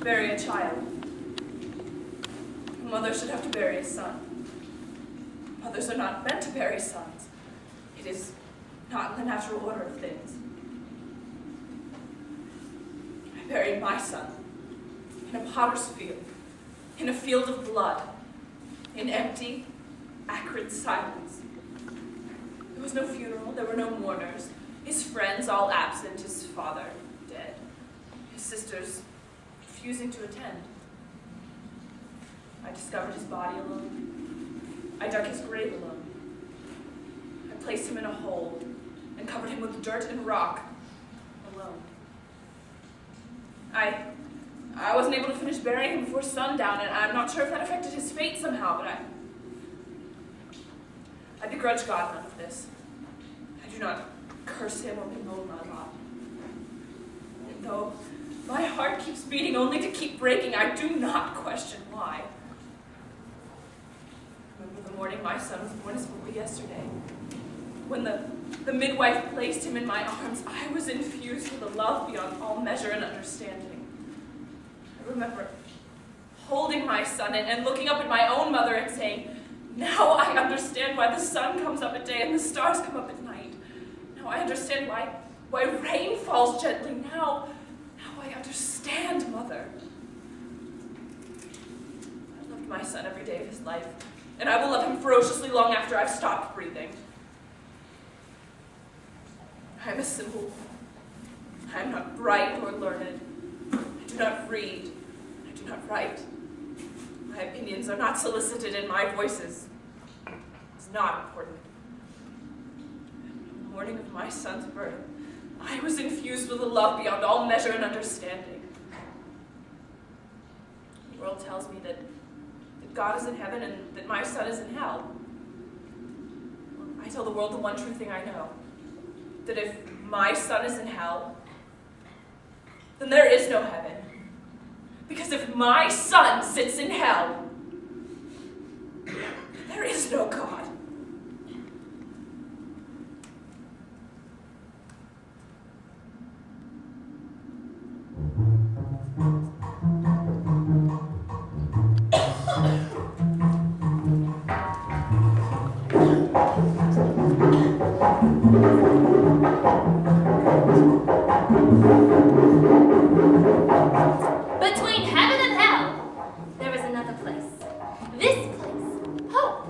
bury a child. A mother should have to bury a son. Mothers are not meant to bury sons. It is not in the natural order of things. I buried my son in a potter's field, in a field of blood, in empty, acrid silence. There was no funeral, there were no mourners, his friends all absent, his father dead, his sisters refusing to attend. I discovered his body alone. I dug his grave alone. I placed him in a hole and covered him with dirt and rock alone. I wasn't able to finish burying him before sundown, and I'm not sure if that affected his fate somehow, but I begrudge God none of this. I do not curse him or bemoan my lot. And though my heart keeps beating only to keep breaking, I do not question why. I remember the morning my son was born as if yesterday. When the midwife placed him in my arms, I was infused with a love beyond all measure and understanding. I remember holding my son and looking up at my own mother and saying, now I understand why the sun comes up at day and the stars come up at night. Now I understand why rain falls gently. Now I understand, Mother. I loved my son every day of his life, and I will love him ferociously long after I've stopped breathing. I am a simple. I am not bright or learned. I do not read. I do not write. My opinions are not solicited, and my voice is not important. On the morning of my son's birth, I was infused with a love beyond all measure and understanding. The world tells me that God is in heaven and that my son is in hell. I tell the world the one true thing I know, that if my son is in hell, then there is no heaven. Because if my son sits in hell, there is no God. Between heaven and hell, there is another place. This place, Hope.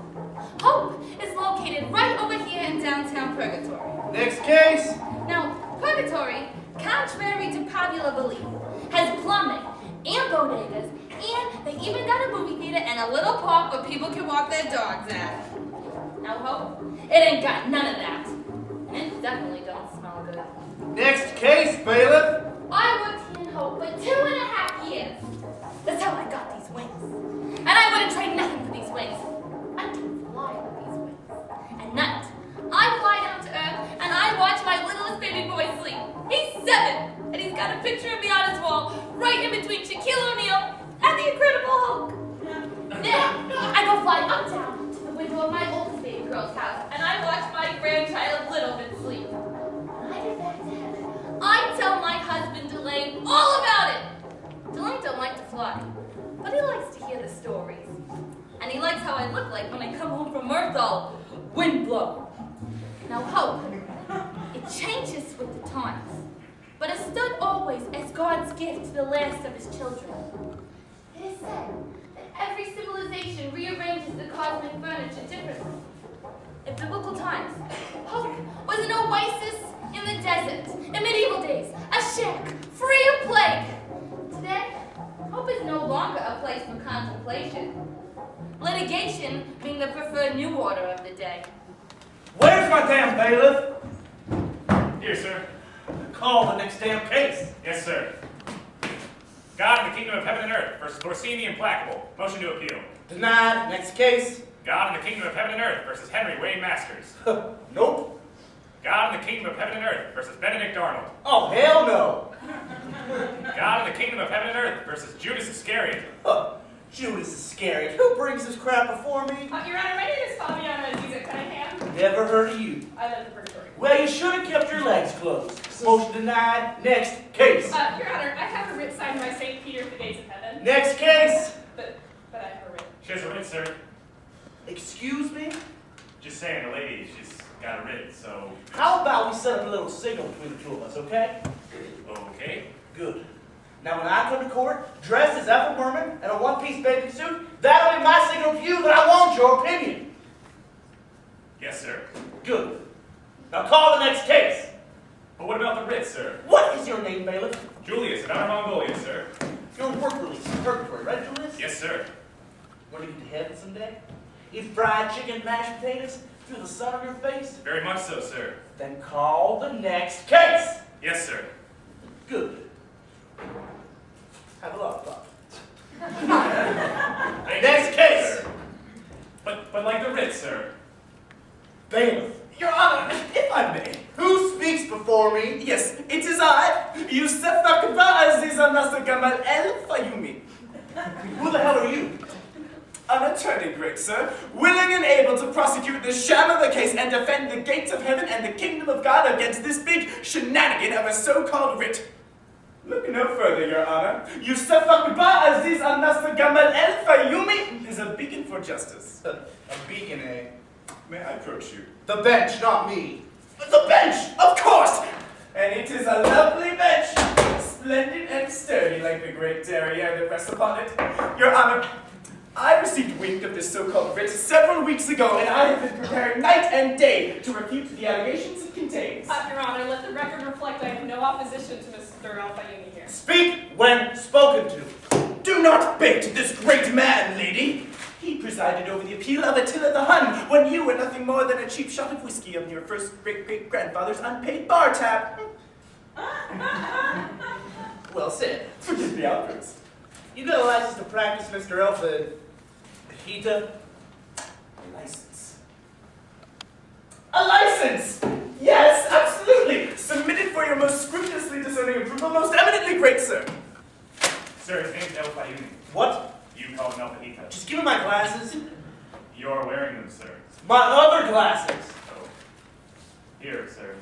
Hope is located right over here in downtown Purgatory. Next case. Now, Purgatory, contrary to popular belief, has plumbing and bodegas, and they even got a movie theater and a little park where people can walk their dogs at. Now, Hope, it ain't got none of that. And it definitely don't smell good. Next case, bailiff. I worked here in Hope for 2.5 years. That's how I got these wings. And I wouldn't trade nothing for these wings. I can fly with these wings. At night, I fly down to Earth and I watch my littlest baby boy sleep. He's 7, and he's got a picture of me on his wall, right in between Shaquille O'Neal and the Incredible Hulk. Then, I go fly uptown to the window of my oldest baby girl's house, and I watch my grandchild Littleman sleep. When I get back to heaven, I tell my husband Delane all about it. Delane don't like to fly, but he likes to hear the stories. And he likes how I look like when I come home from Earth all windblown. Now Hope, it changes with the times, but it stood always as God's gift to the last of his children. It is said that every civilization rearranges the cosmic furniture differently. In biblical times, Hope was an oasis in the desert. In medieval days, a shack free of plague. Today, Hope is no longer a place for contemplation. Litigation being the preferred new order of the day. Where's my damn bailiff? Here, sir. Call the next damn case. Yes, sir. God in the kingdom of heaven and earth versus Orsini the Implacable. Motion to appeal. Denied. Next case. God in the kingdom of heaven and earth versus Henry Wayne Masters. Nope. God in the kingdom of heaven and earth versus Benedict Arnold. Oh, hell no. God in the kingdom of heaven and earth versus Judas Iscariot. Judas Iscariot. Who brings this crap before me? Your Honor, my name is Fabiana Aziza Cunningham. Never heard of you. I live in Repertory. Well, you should have kept your legs closed. Motion denied. Next case. Your Honor, I have a writ signed by St. Peter at the gates of heaven. Next case. But I have a writ. She has a writ, sir. Excuse me? Just saying, the lady, she's got a writ, so... How about we set up a little signal between the two of us, okay? Okay. Good. Now when I come to court, dressed as Ethel Merman in a one-piece bathing suit, that'll be my signal to you that I want your opinion. Yes, sir. Good. Now call the next case. But what about the writ, sir? What is your name, bailiff? Julius, of Outer Mongolia, sir. Your work release is Repertory, right, Judas? Yes, sir. Want to get to heaven someday? Eat fried chicken, mashed potatoes, feel the sun on your face? Very much so, sir. Then call the next case. Yes, sir. Good. Have a lot of fun. Thank Next you, case. sir. But like the writ, sir. Bailiff. Your Honor, if I may. Who speaks before me? Yes, it is I, Yusuf Akbar Aziz al-Nasr Gamal el-Fayumi. Who the hell are you? An attorney, great sir, willing and able to prosecute the sham of the case and defend the gates of heaven and the kingdom of God against this big shenanigan of a so-called writ. Look no further, Your Honor. Yusuf Akbar Aziz al-Nasr Gamal el-Fayumi is a beacon for justice. A beacon, eh? May I approach you? The bench, not me. The bench, of course! And it is a lovely bench, splendid and sturdy like the great derriere that rests upon it. Your Honor, I received wind of this so-called writ several weeks ago, and I have been preparing night and day to refute the allegations it contains. Your Honor, let the record reflect I have no opposition to Mr. Al-Fayumi here. Speak when spoken to. Do not bait this great man, lady. He presided over the appeal of Attila the Hun when you were nothing more than a cheap shot of whiskey on your first great-great-grandfather's unpaid bar tab. Well said. Forgive the outburst. You got a license to practice, Mr. Alpha Hita? A license. A license! Yes, absolutely! Submitted for your most scrupulously discerning approval, most eminently great sir. Sir, his name's El Fayumi. What? You call him El Fajita. Just give me my glasses. You're wearing them, sir. My other glasses. Oh. Here, sir.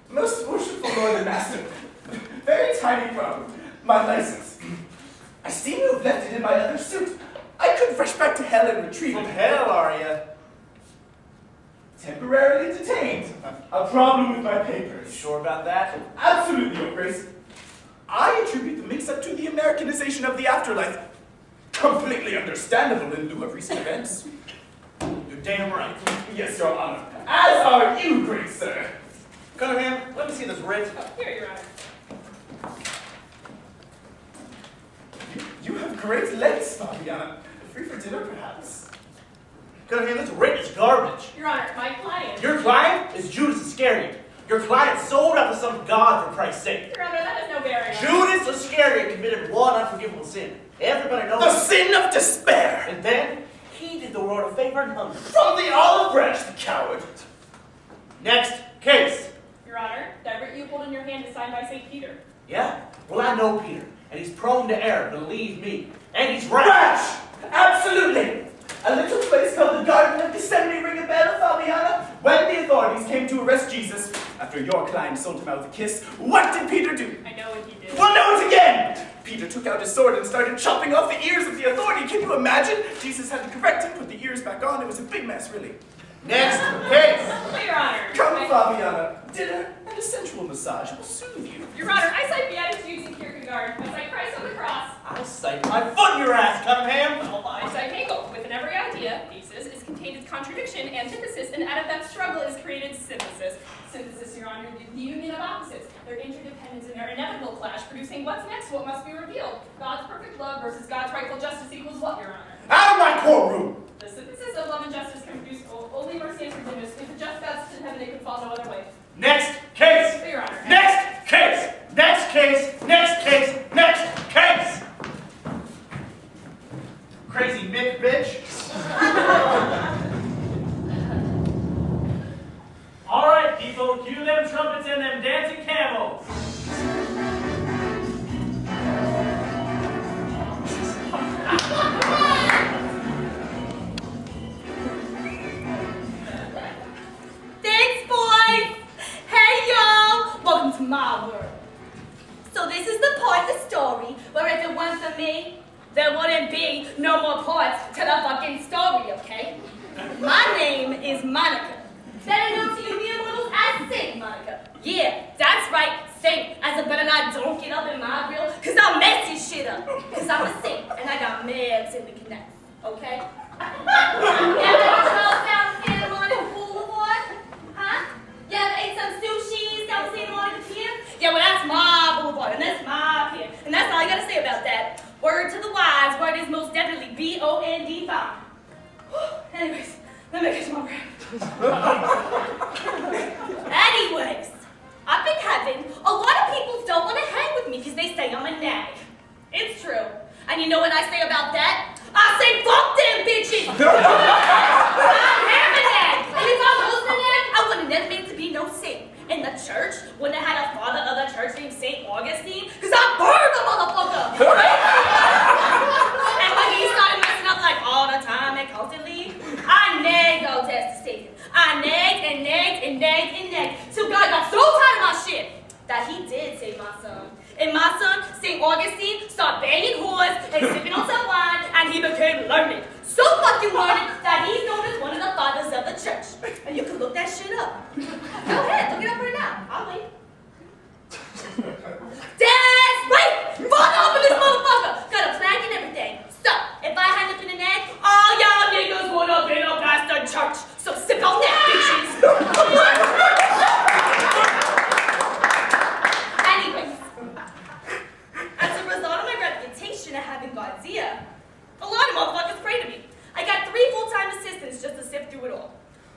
Most worshipful Lord and Master. Very tiny problem. My license. I seem to have left it in my other suit. I could rush back to hell and retrieve From it. hell, are you? Temporarily detained. A problem with my papers. Sure about that? Absolutely, Your Grace. I attribute the mix-up to the Americanization of the afterlife. Completely understandable in lieu of recent events. You're damn right. Yes, Your Honor. As are you, great sir. Cunningham, let me see this writ. Here, Your Honor. You have great legs, Fabiana. Free for dinner, perhaps? Cunningham, this writ is garbage. Your Honor, my client. Your client is Judas Iscariot. Your client sold out to some god for Christ's sake. Your Honor, that has no bearing on Judas Iscariot committed one unforgivable sin. Everybody knows The sin of despair! And then, he did the world a favor and hung. From the olive branch, the coward! Next case. Your Honor, that writ you hold in your hand is signed by St. Peter. Yeah? Well, I know Peter, and he's prone to error, believe me. And he's right. Rash! Absolutely! A little place called the Garden of Gethsemane ring a bell, Fabiana? When the authorities came to arrest Jesus, after your client sold him out with a kiss, what did Peter do? I know what he did. Well, know it again! Peter took out his sword and started chopping off the ears of the authority. Can you imagine? Jesus had to correct him, put the ears back on. It was a big mess, really. Next case. Your Honor. Come, Fabiana. Dinner and a sensual massage will soothe you. Your Honor, I cite Beatitudes in Kierkegaard. I cite Christ on the cross. I cite my foot in your ass, Cunningham. I cite Hegel. Within every idea, thesis, is contained its contradiction, antithesis, and out of that struggle is created synthesis. Synthesis, Your Honor, the union of opposites, their interdependence and their inevitable clash, producing what's next, what must be revealed. God's perfect love versus God's rightful justice equals what, Your Honor? Out of my courtroom! The synthesis of love and justice can produce only mercy and forgiveness. If the just God sits in heaven, it could fall no other way. Next case. Your Honor. Next case. Next case. Next case. Next case. Crazy Mick bitch. All right, people, cue them trumpets and them dancing camels. Thanks, boys! Hey, y'all! Welcome to my world. So this is the part connects, okay? You ever drove down Santa Monica Boulevard? Huh? You ever ate some sushi down Santa Monica Pier? Yeah, well, that's my boulevard, and that's my pier. And that's all I gotta say about that. Word to the wise, word is most definitely B-O-N-D fine. Anyways, let me catch my breath. Anyways, up in heaven, a lot of people don't want to hang with me because they say I'm a nag. It's true. And you know what I say about that? I say, fuck them bitches! I am a nag. And if I wasn't a nag, I wouldn't have never been to be no saint. In the church, wouldn't have had a father of the church named St. Augustine, because I burned the motherfucker! And when he started messing up like all the time and constantly, I nagged all test taken. I nagged and nagged and nagged and nagged till God got so tired of my shit that he did save my son. And my son, St. Augustine, started banging whores and sipping on some wine, and he became learned. So fucking learned that he's known as one of the fathers of the church. And you can look that shit up. Go ahead, look it up right now. I'll wait. That's right! Father up in this motherfucker! Got a flag and everything. So, if I hadn't been a nag, all y'all niggas would have been a bastard church. So sip on that, bitches! Anyways, as a result of my reputation of having God's ear, a lot of motherfuckers pray to me. I got 3 full-time assistants just to sift through it all.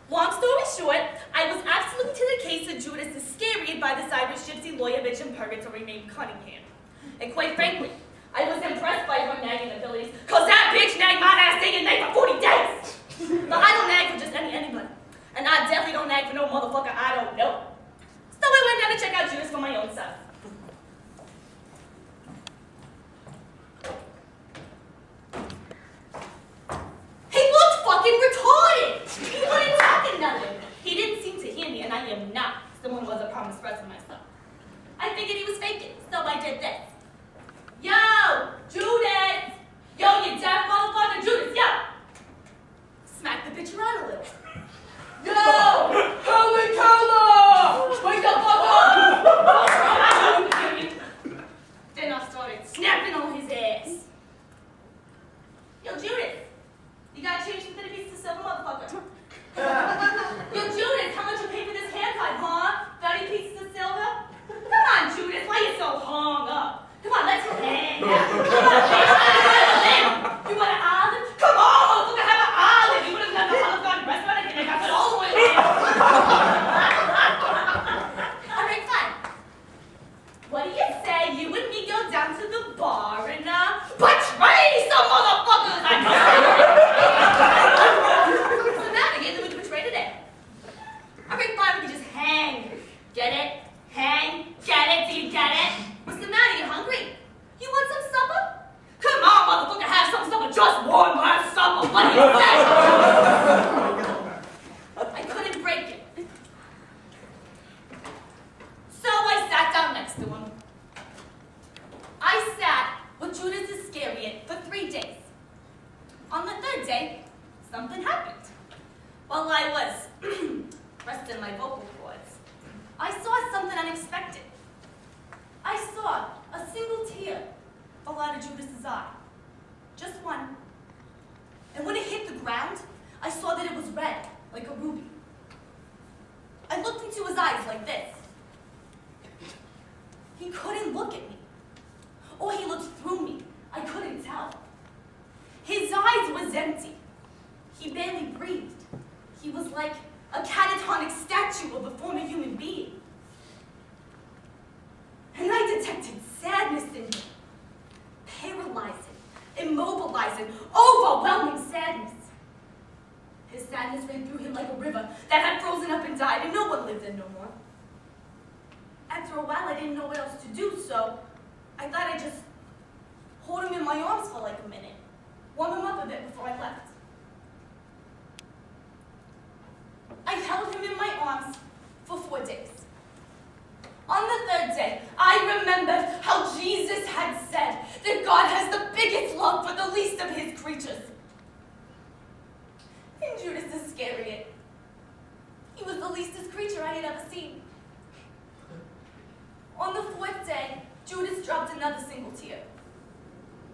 Long story short, I was absolute to the case of Judas Iscariot by this Irish gypsy lawyer bitch in Purgatory named Cunningham. And quite frankly, I was impressed by her nagging abilities, cause that bitch nagged my ass day and night for 40 days! But I don't nag for just anybody. And I definitely don't nag for no motherfucker I don't know. So I went down to check out Judas for my own self. He looked fucking retarded! He wasn't talking nothing. He didn't seem to hear me, and I am not someone who has a problem expressing myself. I figured he was faking, so I did this. Yo, Judas! Yo, you deaf motherfucker, Judas, yo! Smack the bitch around a little. Yo! Holy Carla! Wake the fuck up! Then I started snapping on his ass. Yo, Judas! You gotta change from 30 pieces to silver, motherfucker. Yo, Judas, how much you pay for this haircut, huh? 30 pieces of silver? Come on, Judas, why you so hung up? Come on, let's hang out. Come on, bitch, you want an olive? Come on, motherfucker, have an olive. You would have done the Olive Garden restaurant and I got it all the way there. All right, fine. What do you say you and me go down to the bar and, betray some motherfuckers? I know. So now, again, then we can betray today. All right, fine, we can just hang. Get it? Hang. Get it? Do you get it? What's the matter? You hungry? You want some supper? Come on, motherfucker, have some supper. Just one last supper. What do you say? I couldn't break it. So I sat down next to him. I sat with Judas Iscariot for 3 days. On the 3rd day, something happened. While I was resting my vocal cords, I saw something unexpected. I saw a single tear fall out of Judas's eye. Just one. And when it hit the ground, I saw that it was red, like a ruby. I looked into his eyes like this. He couldn't look at me. Or he looked through me. I couldn't tell. His eyes was empty. He barely breathed. He was like a catatonic statue of a former human being. And I detected sadness in him. Paralyzing, immobilizing, overwhelming sadness. His sadness ran through him like a river that had frozen up and died, and no one lived in no more. After a while, I didn't know what else to do, so I thought I'd just hold him in my arms for like a minute, warm him up a bit before I left. I held him in my arms for 4 days. On the 3rd day, I remembered how Jesus had said that God has the biggest love for the least of his creatures. And Judas Iscariot, he was the leastest creature I had ever seen. On the 4th day, Judas dropped another single tear.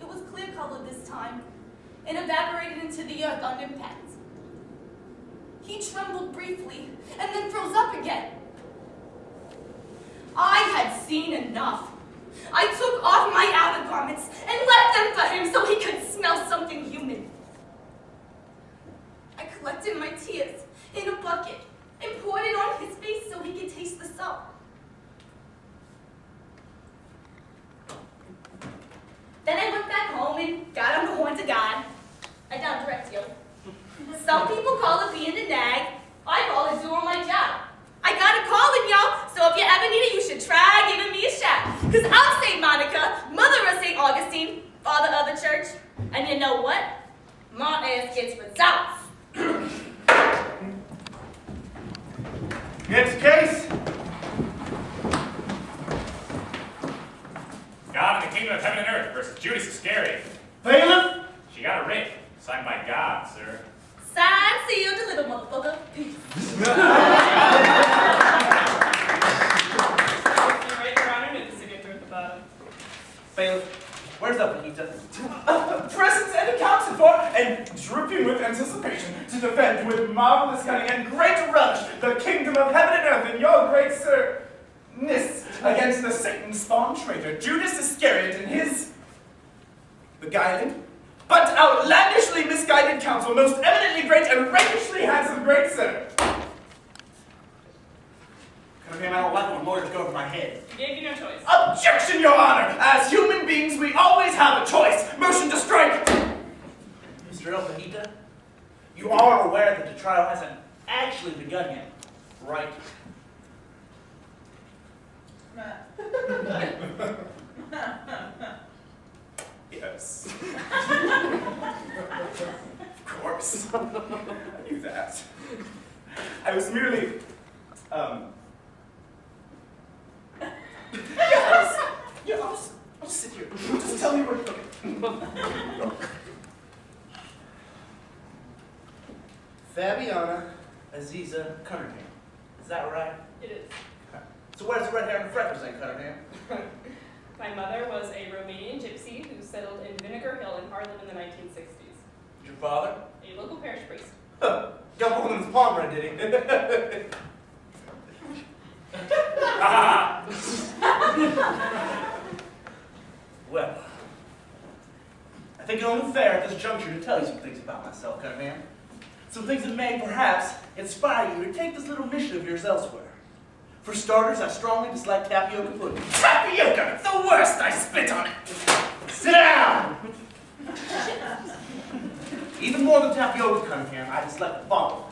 It was clear-colored this time, in a evaporated into the earth on impact. He trembled briefly and then froze up again. I had seen enough. I took off my outer garments and left them for him so he could smell something human. I collected my tears in a bucket and poured it on his face so he could taste the salt. Then I went back home and got on the horns of God. I don't direct you. Some people call it being a nag. I call it doing my job. I got a calling, y'all, so if you ever need it, you should try giving me a shout. Because I'm St. Monica, mother of St. Augustine, father of the church. And you know what? My ass gets results. Next case. God in the kingdom of heaven and earth versus Judas Iscariot. Bailiff. She got a writ, signed by God, sir. Sign, seal, deliver, motherfucker. Peace. You're right, Your Honor. Need the signature at the bottom. Bailiff, where's the fajita? Present and accounted for, and dripping with anticipation to defend with marvelous cunning and great relish the kingdom of heaven and earth in your great sirness against the Satan-spawned traitor Judas Iscariot and his beguiling, but outlandishly misguided counsel, most eminently great and rakishly handsome great sir. I don't like when lawyers go over my head. He gave you no choice. Objection, Your Honor! As human beings, we always have a choice. Motion to strike. Mr. El Fajita, you are aware that the trial hasn't actually begun yet, right? Yes. Of course. I knew that. I was merely, yeah, I'll just sit here. Just tell me where to look. Fabiana Aziza Cunningham. Is that right? It is. So where's the red hair and freckles then, Cunningham? My mother was a Romanian gypsy who settled in Vinegar Hill in Harlem in the 1960s. Your father? A local parish priest. Huh. Got more than his palmer, did he? Well, I think it's only fair at this juncture to tell you some things about myself, Cunningham. Some things that may, perhaps, inspire you to take this little mission of yours elsewhere. For starters, I strongly dislike tapioca pudding. Tapioca! The worst! I spit on it! Sit down! Even more than tapioca, Cunningham, I dislike the following.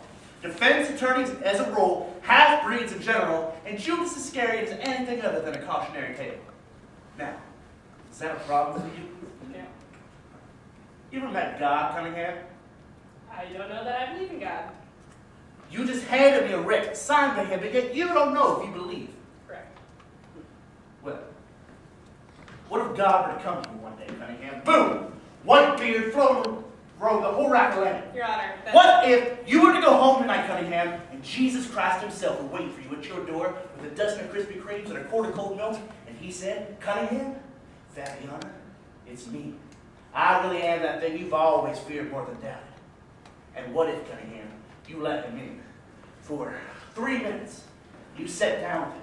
Defense attorneys as a rule, half-breeds in general, and Judas Iscariot is anything other than a cautionary tale. Now, is that a problem for you? No. You ever met God, Cunningham? I don't know that I believe in God. You just handed me a writ signed by him, but yet you don't know if you believe. Correct. Well, what if God were to come to you one day, Cunningham? Boom! White beard, floating, row the whole rack of land. Your Honor, that... What if you were to go home tonight, Cunningham, and Jesus Christ himself were waiting for you at your door with a dozen of Krispy Kremes and a quart of cold milk, and he said, Cunningham, Fabiana, it's me. I really am that thing you've always feared more than doubted. And what if, Cunningham, you let him in for 3 minutes? You sit down with him,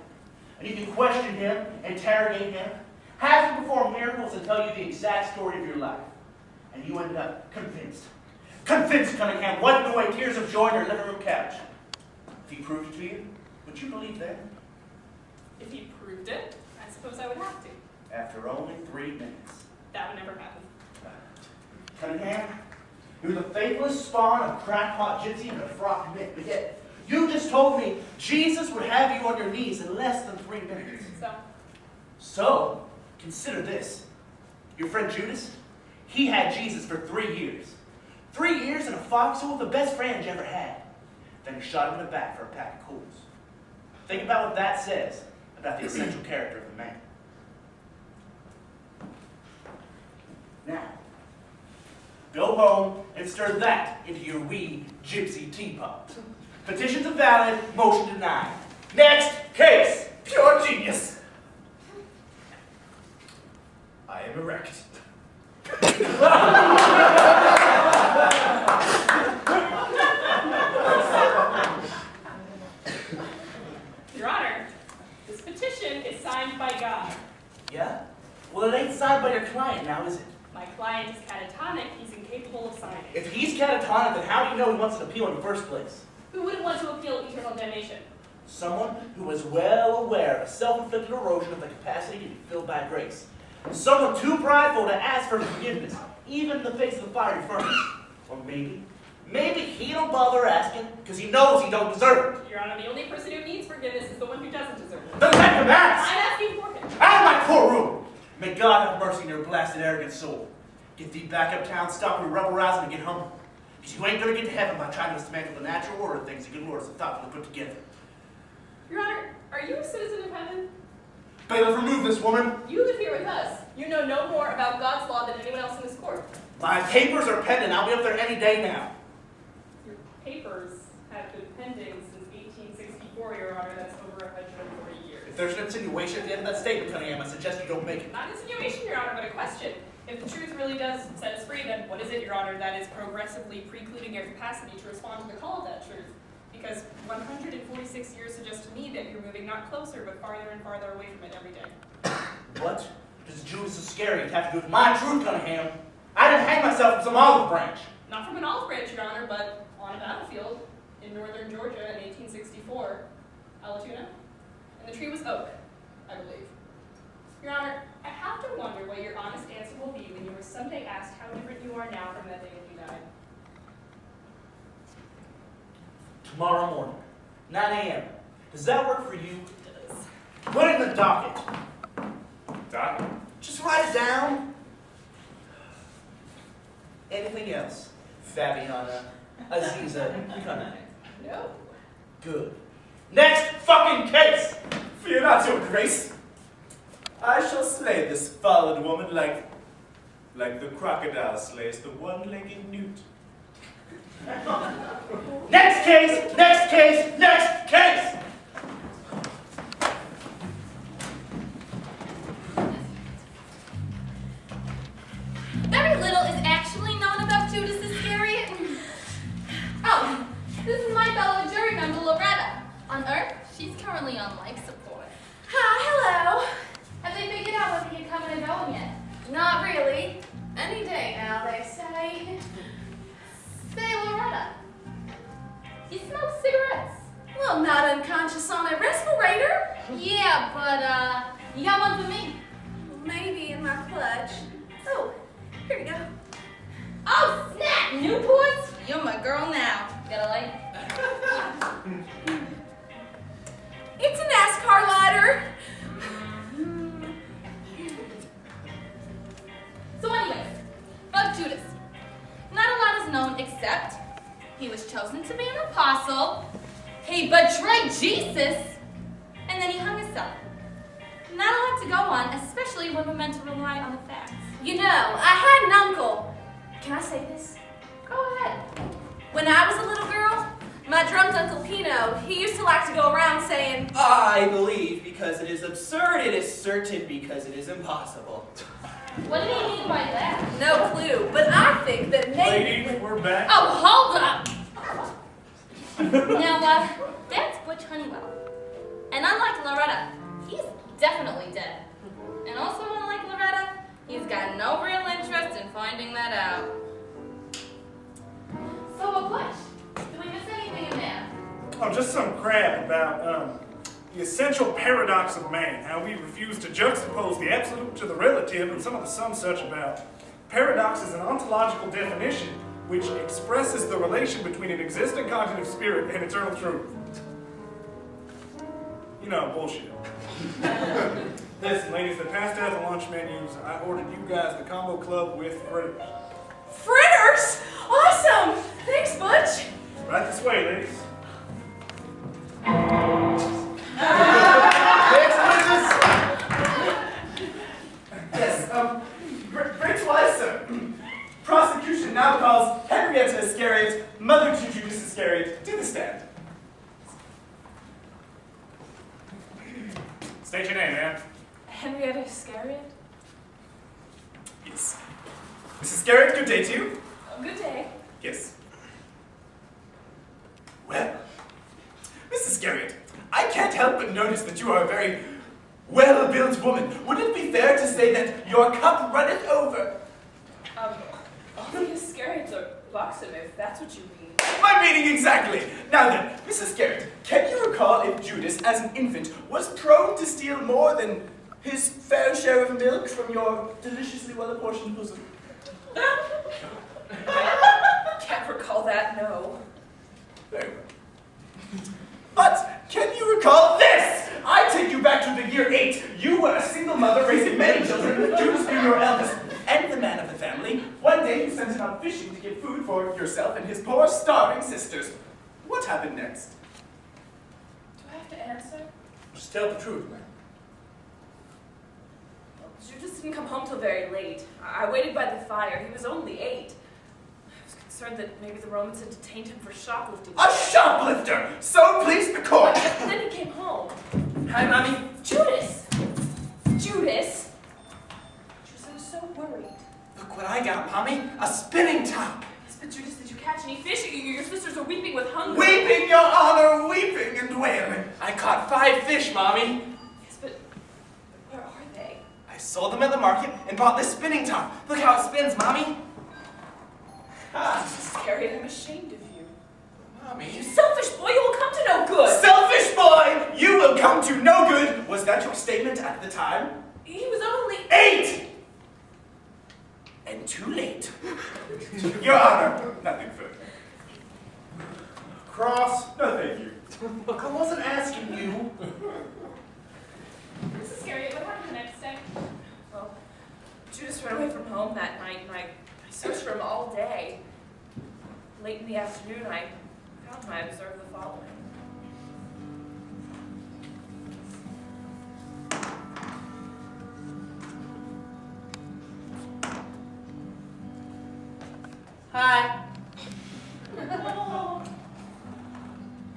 and you can question him, interrogate him, have him perform miracles and tell you the exact story of your life. And you end up convinced. Convinced, Cunningham, wiping away tears of joy on your living room couch. If he proved it to you, would you believe that? If he proved it, I suppose I would have to. After only 3 minutes. That would never happen. Cunningham, you're the faithless spawn of crackpot gypsy and a frock mitt, but yet you just told me Jesus would have you on your knees in less than 3 minutes. So, consider this. Your friend Judas, he had Jesus for 3 years. 3 years in a foxhole, the best friend you ever had. Then he shot him in the back for a pack of coals. Think about what that says about the essential character of the man. Now, go home and stir that into your wee gypsy teapot. Petitions are valid, motion denied. Next case. Pure genius. I am erect. he's catatonic, then how do you know he wants an appeal in the first place? Who wouldn't want to appeal eternal damnation? Someone who is well aware of self-inflicted erosion of the capacity to be filled by grace. Someone too prideful to ask for forgiveness, even in the face of the fiery furnace. Or maybe he don't bother asking because he knows he don't deserve it. Your Honor, the only person who needs forgiveness is the one who doesn't deserve it. Then let him ask! I'm asking for him. Out of my courtroom! May God have mercy on your blasted, arrogant soul. Get thee back uptown, stop your rebel rousing, and get home. Because you ain't gonna get to heaven by trying to dismantle the natural order of things the good Lord has so thoughtfully put together. Your Honor, are you a citizen of heaven? Bailiff, remove this woman. You live here with us. You know no more about God's law than anyone else in this court. My papers are pending. I'll be up there any day now. Your papers have been pending since 1864, Your Honor. That's over 140 years. If there's an insinuation at the end of that statement, Cunningham, I suggest you don't make it. Not an insinuation, Your Honor, but a question. If the truth really does set us free, then what is it, Your Honor, that is progressively precluding your capacity to respond to the call of that truth? Because 146 years suggest to me that you're moving not closer, but farther and farther away from it every day. What does Judas Iscariot have to do with my truth, Cunningham? I didn't hang myself from some olive branch. Not from an olive branch, Your Honor, but on a battlefield in northern Georgia in 1864, Alatoona. And the tree was oak, I believe. Your Honor, I have to wonder what your honest answer will be when you are someday asked how different you are now from that day that you died. Tomorrow morning, 9 a.m. Does that work for you? It does. Put it in the docket. Doc? Just write it down. Anything else? Fabiana, Aziza, Cunningham. No. Good. Next fucking case! Fear not, your grace. I shall slay this fallen woman like the crocodile slays the one-legged newt. Next case! Next case! Next case! Very little is actually known about Judas Iscariot. Oh, this is my fellow jury member, Loretta. On Earth, she's currently on life support. Hi, hello. Have they figured out whether you're coming and going yet? Not really. Any day now, they say. Say, Loretta, you smoke cigarettes? Well, I'm not unconscious on a respirator. Yeah, but, you got one for me. Maybe in my clutch. Oh, here you go. Oh, snap! Newports? You're my girl now. Got a light? It's a NASCAR ladder. So anyways, about Judas. Not a lot is known except he was chosen to be an apostle, he betrayed Jesus, and then he hung himself. Not a lot to go on, especially when we're meant to rely on the facts. You know, I had an uncle. Can I say this? Go ahead. When I was a little girl, my drummed Uncle Pino, he used to like to go around saying, I believe because it is absurd, it is certain because it is impossible. What did he mean by that? no clue, but I think that maybe... Ladies, we're back. Oh, hold up! Now, that's Butch Honeywell. And unlike Loretta, he's definitely dead. And also unlike Loretta, he's got no real interest in finding that out. So, Butch, did we miss anything in there? Oh, just some crap about the essential paradox of man, how we refuse to juxtapose the absolute to the relative, and some such about paradox is an ontological definition which expresses the relation between an existing cognitive spirit and eternal truth. You know, bullshit. Listen, ladies, the past half of lunch menus, I ordered you guys the combo club with fritters. Fritters? Awesome! Thanks, Butch. Right this way, ladies. Yes, great twice, sir. Prosecution now calls Henrietta Iscariot, mother to Judas Iscariot, to the stand. State your name, man. Henrietta Iscariot? Yes. Mrs. Iscariot, good day to you. Oh, good day. Yes. Well, Mrs. Iscariot, I can't help but notice that you are a very well-built woman. Would it be fair to say that your cup runneth over? All the Iscariots are buxom, if that's what you mean. My meaning exactly. Now then, Mrs. Iscariot, can you recall if Judas, as an infant, was prone to steal more than his fair share of milk from your deliciously well-apportioned bosom? I can't recall that, no. Very well. But can you recall this? I take you back to the year 8. You were a single mother raising many children, Judas being your eldest, and the man of the family. One day you sent him out fishing to get food for yourself and his poor starving sisters. What happened next? Do I have to answer? Just tell the truth, man. Well, Judas didn't come home till very late. I waited by the fire. He was only 8. I was concerned that maybe the Romans had detained him for shoplifting. A shoplifter! So please the court! And then he came home. Hi, Mommy. Judas! Judas! I was so worried. Look what I got, Mommy. A spinning top. Yes, but Judas, did you catch any fish? Your sisters are weeping with hunger. Weeping, your honor, weeping and wailing. I caught 5 fish, Mommy. Yes, but where are they? I sold them at the market and bought this spinning top. Look how it spins, Mommy. Judas Iscariot, I'm ashamed of you. Mommy. You selfish boy, you will come to no good. Selfish boy, you will come to no good. Was that your statement at the time? He was only 8! And too late. Your honor, nothing further. Cross. No, thank you. I wasn't asking you. Mrs. Iscariot, what happened the next day? Well, Judas ran away from home that night, and I searched for him all day. Late in the afternoon, I found him. I observed the following. Hi.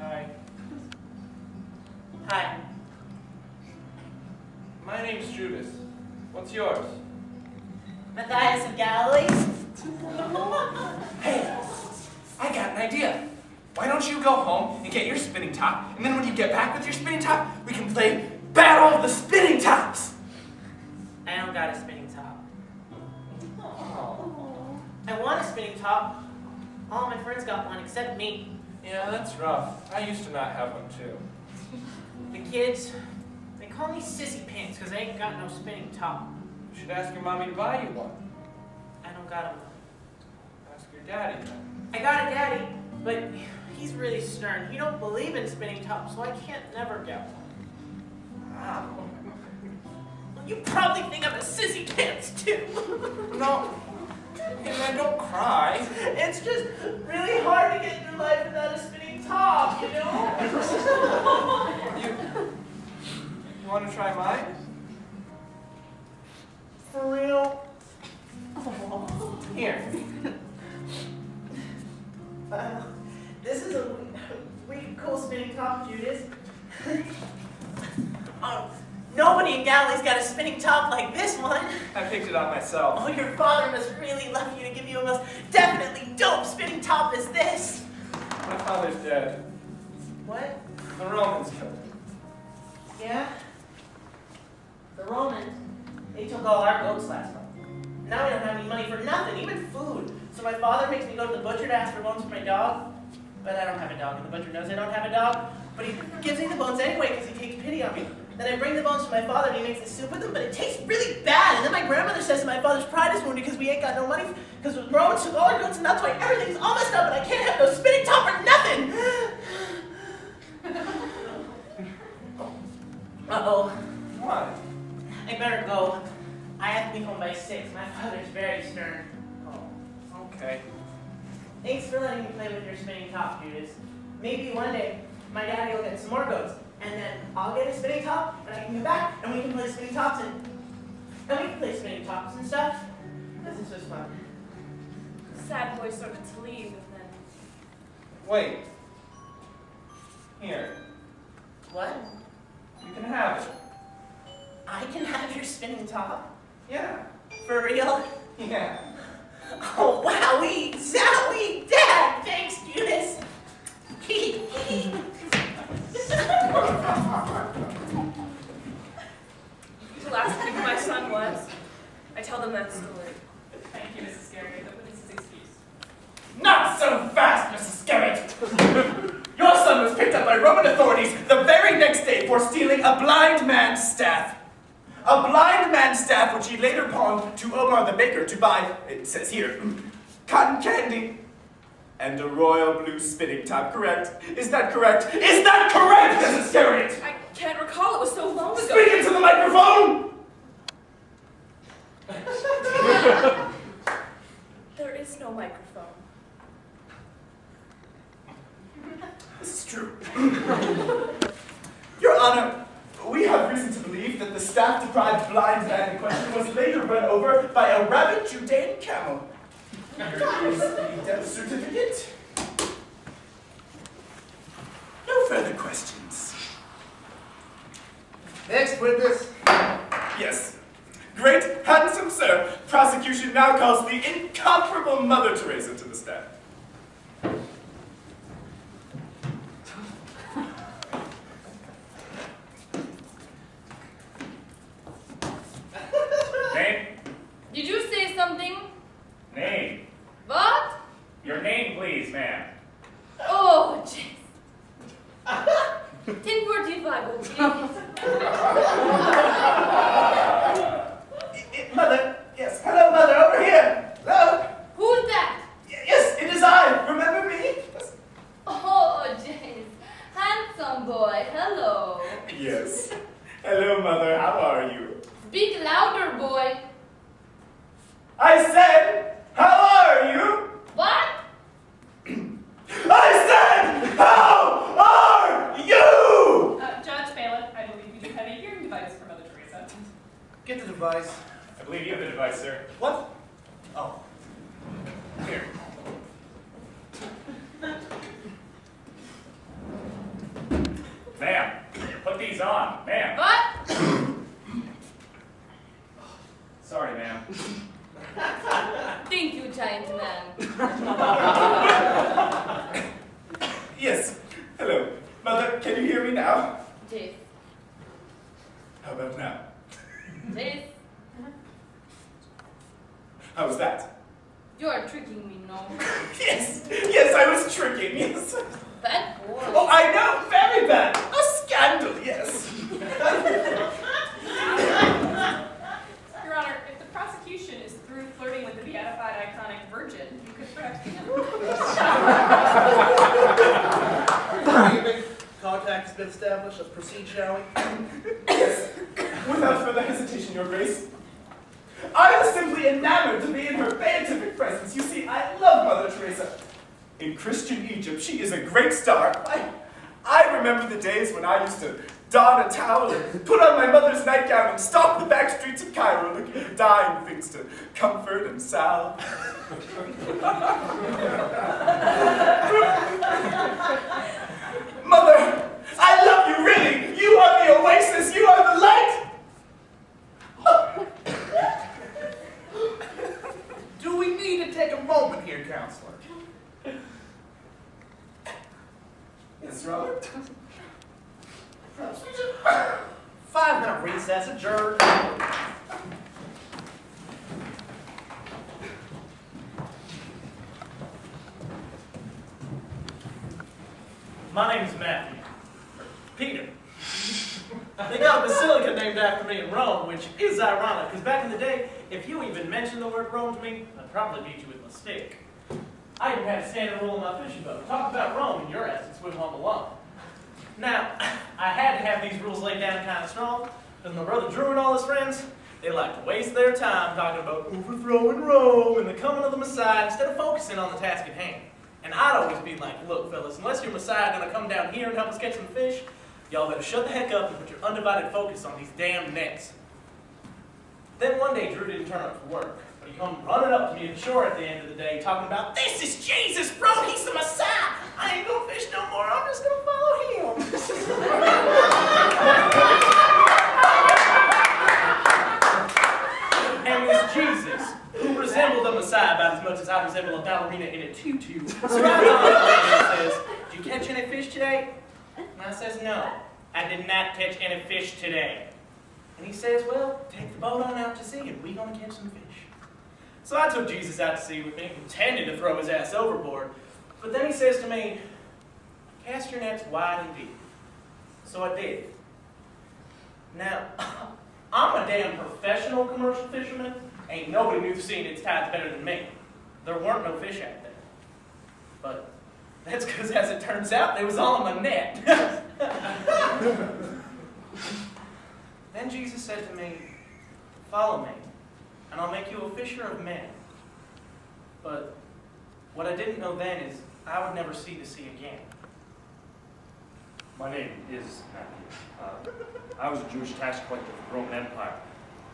Hi. Hi. My name's Judas. What's yours? Matthias of Galilee? Hey, I got an idea. Why don't you go home and get your spinning top, and then when you get back with your spinning top, we can play Battle of the Spinning Tops. I don't got a spinning top. I want a spinning top. All my friends got one except me. Yeah, that's rough. I used to not have one too. The kids, they call me sissy pants because I ain't got no spinning top. You should ask your mommy to buy you one. I don't got one. Ask your daddy then. I got a daddy, but he's really stern. He don't believe in spinning tops, so I can't never get one. Wow. Well, you probably think I'm a sissy pants too. No. Hey man, don't cry. It's just really hard to get through life without a spinning top, you know? You want to try mine? For real? Here. This is a really cool spinning top, Judas. Nobody in Galilee's got a spinning top like this one. I picked it out myself. Oh, your father must really love you to give you a most definitely dope spinning top as this. My father's dead. What? The Romans killed him. Yeah? The Romans, they took all our goats last month. Now we don't have any money for nothing, even food. So my father makes me go to the butcher to ask for bones for my dog. But I don't have a dog, and the butcher knows I don't have a dog. But he gives me the bones anyway because he takes pity on me. Then I bring the bones to my father and he makes a soup with them, but it tastes really bad. And then my grandmother says that my father's pride is wounded because we ain't got no money, because the Romans took all our goats and that's why everything's all messed up and I can't have no spinning top or nothing. Uh-oh. What? I better go. I have to be home by 6. My father's very stern. Oh, okay. Thanks for letting me play with your spinning top, Judas. Maybe one day my daddy will get some more goats, and then I'll get a spinning top, and I can come back, and we can play spinning tops, and we can play spinning tops and stuff. This was fun. Sad boy started to leave, and then Wait. Here. What? You can have it. I can have your spinning top? Yeah. For real? Yeah. Oh, wowie, zowie, dad! Thanks, Judas. people ask me who my son was, I tell them that story. Thank you, Mrs. Iscariot. The witness's excuse. No! day for stealing a blind man's staff. A blind man's staff which he later pawned to Omar the baker to buy, it says here, cotton candy and a royal blue spinning top, correct? Is that correct? Is that correct, Judas Iscariot? I can't recall, it was so long ago. Speak into the microphone! There is no microphone. This is true. Your Honor, we have reason to believe that the staff-deprived blind man in question was later run over by a rabid Judean camel. Here is the death certificate. No further questions. Next witness. Yes. Great, handsome sir, prosecution now calls the incomparable Mother Teresa to the stand. Name? Did you say something? Name. What? Your name, please, ma'am. Oh, jeez. 10:45, okay? Mother, yes, hello, Mother, over here. Hello? Who's that? Yes, it is I. Remember me? Yes. Oh, jeez. Handsome boy, hello. Yes. Hello, Mother, how are you? Speak louder, boy. I said, how are you? What? I said, how are you? Judge Bailiff, I believe you do have a hearing device for Mother Teresa. Get the device. I believe you have the device, sir. What? Oh. Here. Ma'am, put these on. Ma'am. What? Sorry, ma'am. Thank you, giant man. Yes. Hello. Mother, can you hear me now? Jeez. How about now? Jeez. How was that? You are tricking me, no? Yes. Yes, I was tricking. Yes. Bad boy. Oh, I know. Very bad. A scandal, yes. Your Honor, if the prosecution is through flirting with the beatified iconic virgin, you could perhaps begin. Contact has been established. Let's proceed, shall we? Yes. Without further hesitation, Your Grace. I was simply enamored to be in her beatific presence. You see, I love Mother Teresa. In Christian Egypt, she is a great star. I remember the days when I used to don a towel and put on my mother's nightgown and stalk the back streets of Cairo looking for dying things to comfort and salve. Mother, I love you, really. You are the oasis. You are the light. Do we need to take a moment here, Counselor? Yes, Robert. 5-minute recess, adjourned. My name's Matthew. Peter. They got a basilica named after me in Rome, which is ironic, because back in the day, if you even mentioned the word Rome to me, I'd probably beat you with a stick. I even had a standing rule in my fishing boat. Talk about Rome, and your ass can swim home alone. Now, I had to have these rules laid down kind of strong, because my brother Drew and all his friends, they like to waste their time talking about overthrowing Rome and the coming of the Messiah instead of focusing on the task at hand. And I'd always be like, look, fellas, unless your Messiah gonna come down here and help us catch some fish, y'all better shut the heck up and put your undivided focus on these damn nets. Then one day, Drew didn't turn up for work, but he come running up to me at the shore at the end of the day talking about, this is Jesus, bro, he's the Messiah. I ain't gonna fish no more, I'm just gonna follow him. And this Jesus, who resembled the Messiah about as much as I resemble a ballerina in a tutu, strides on and says, did you catch any fish today? And I says, no, I did not catch any fish today. And he says, well, take the boat on out to sea and we gonna catch some fish. So I took Jesus out to sea with me, intended to throw his ass overboard, but then he says to me, cast your nets wide and deep. So I did. Now, I'm a damn professional commercial fisherman. Ain't nobody knew the sea and its tides better than me. There weren't no fish out there. But that's because, as it turns out, they was all in my net. Then Jesus said to me, "Follow me, and I'll make you a fisher of men." But what I didn't know then is I would never see the sea again. My name is Matthew. I was a Jewish tax collector for the Roman Empire.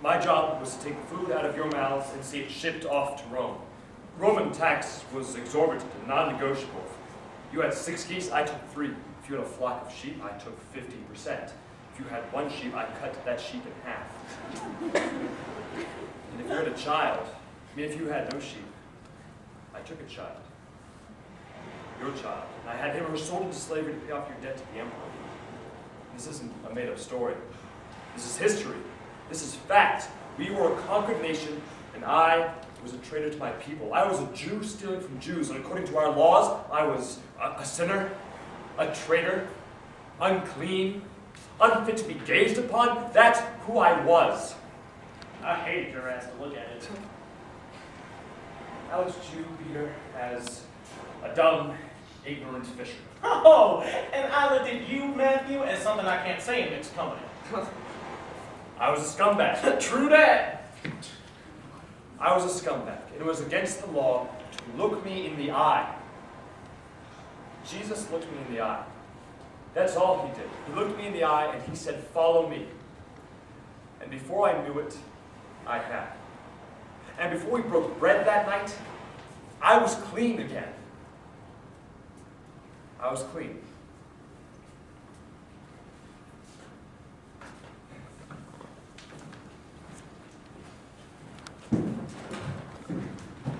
My job was to take the food out of your mouths and see it shipped off to Rome. Roman tax was exorbitant and non-negotiable. If you had 6 geese, I took 3. If you had a flock of sheep, I took 50%. If you had 1 sheep, I cut that sheep in half. And if you had a child, if you had no sheep, I took a child. Your child. And I had him or her sold into slavery to pay off your debt to the emperor. This isn't a made-up story. This is history. This is fact. We were a conquered nation, and I was a traitor to my people. I was a Jew stealing from Jews, and according to our laws, I was a sinner, a traitor, unclean, unfit to be gazed upon. That's who I was. I hated your ass to look at it. I was Jew, Peter, as a dumb, ignorant fisherman. Oh, and I looked at you, Matthew, as something I can't say in mixed company. I was a scumbag. True that. I was a scumbag. It was against the law to look me in the eye. Jesus looked me in the eye. That's all he did. He looked me in the eye and he said, "Follow me." And before I knew it, I had. And before we broke bread that night, I was clean again. I was clean.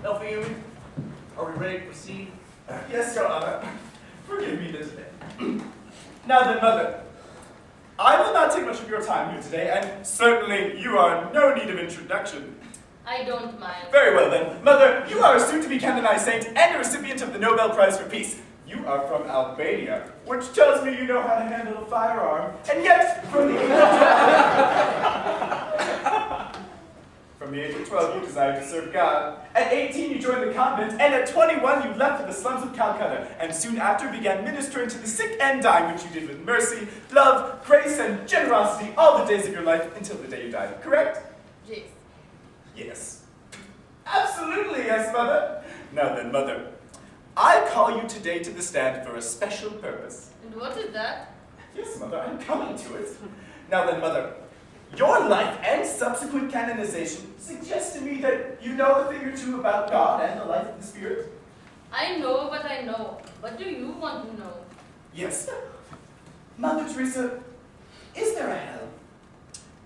Elphie, are we ready to proceed? Yes, Your Honor. Forgive me this day. Now then, Mother, I will not take much of your time here today, and certainly you are in no need of introduction. I don't mind. Very well then. Mother, you are a soon-to-be canonized saint and a recipient of the Nobel Prize for Peace. You are from Albania, which tells me you know how to handle a firearm, and yet, from the age of 12, you desired to serve God. At 18, you joined the convent, and at 21, you left for the slums of Calcutta, and soon after began ministering to the sick and dying, which you did with mercy, love, grace, and generosity all the days of your life until the day you died. Correct? Yes. Yes. Absolutely, yes, Mother. Now then, Mother, I call you today to the stand for a special purpose. And what is that? Yes, Mother, I'm coming to it. Now then, Mother, your life and subsequent canonization suggest to me that you know a thing or two about God and the life of the Spirit. I know what I know. What do you want to know? Yes. Mother Teresa, is there a hell?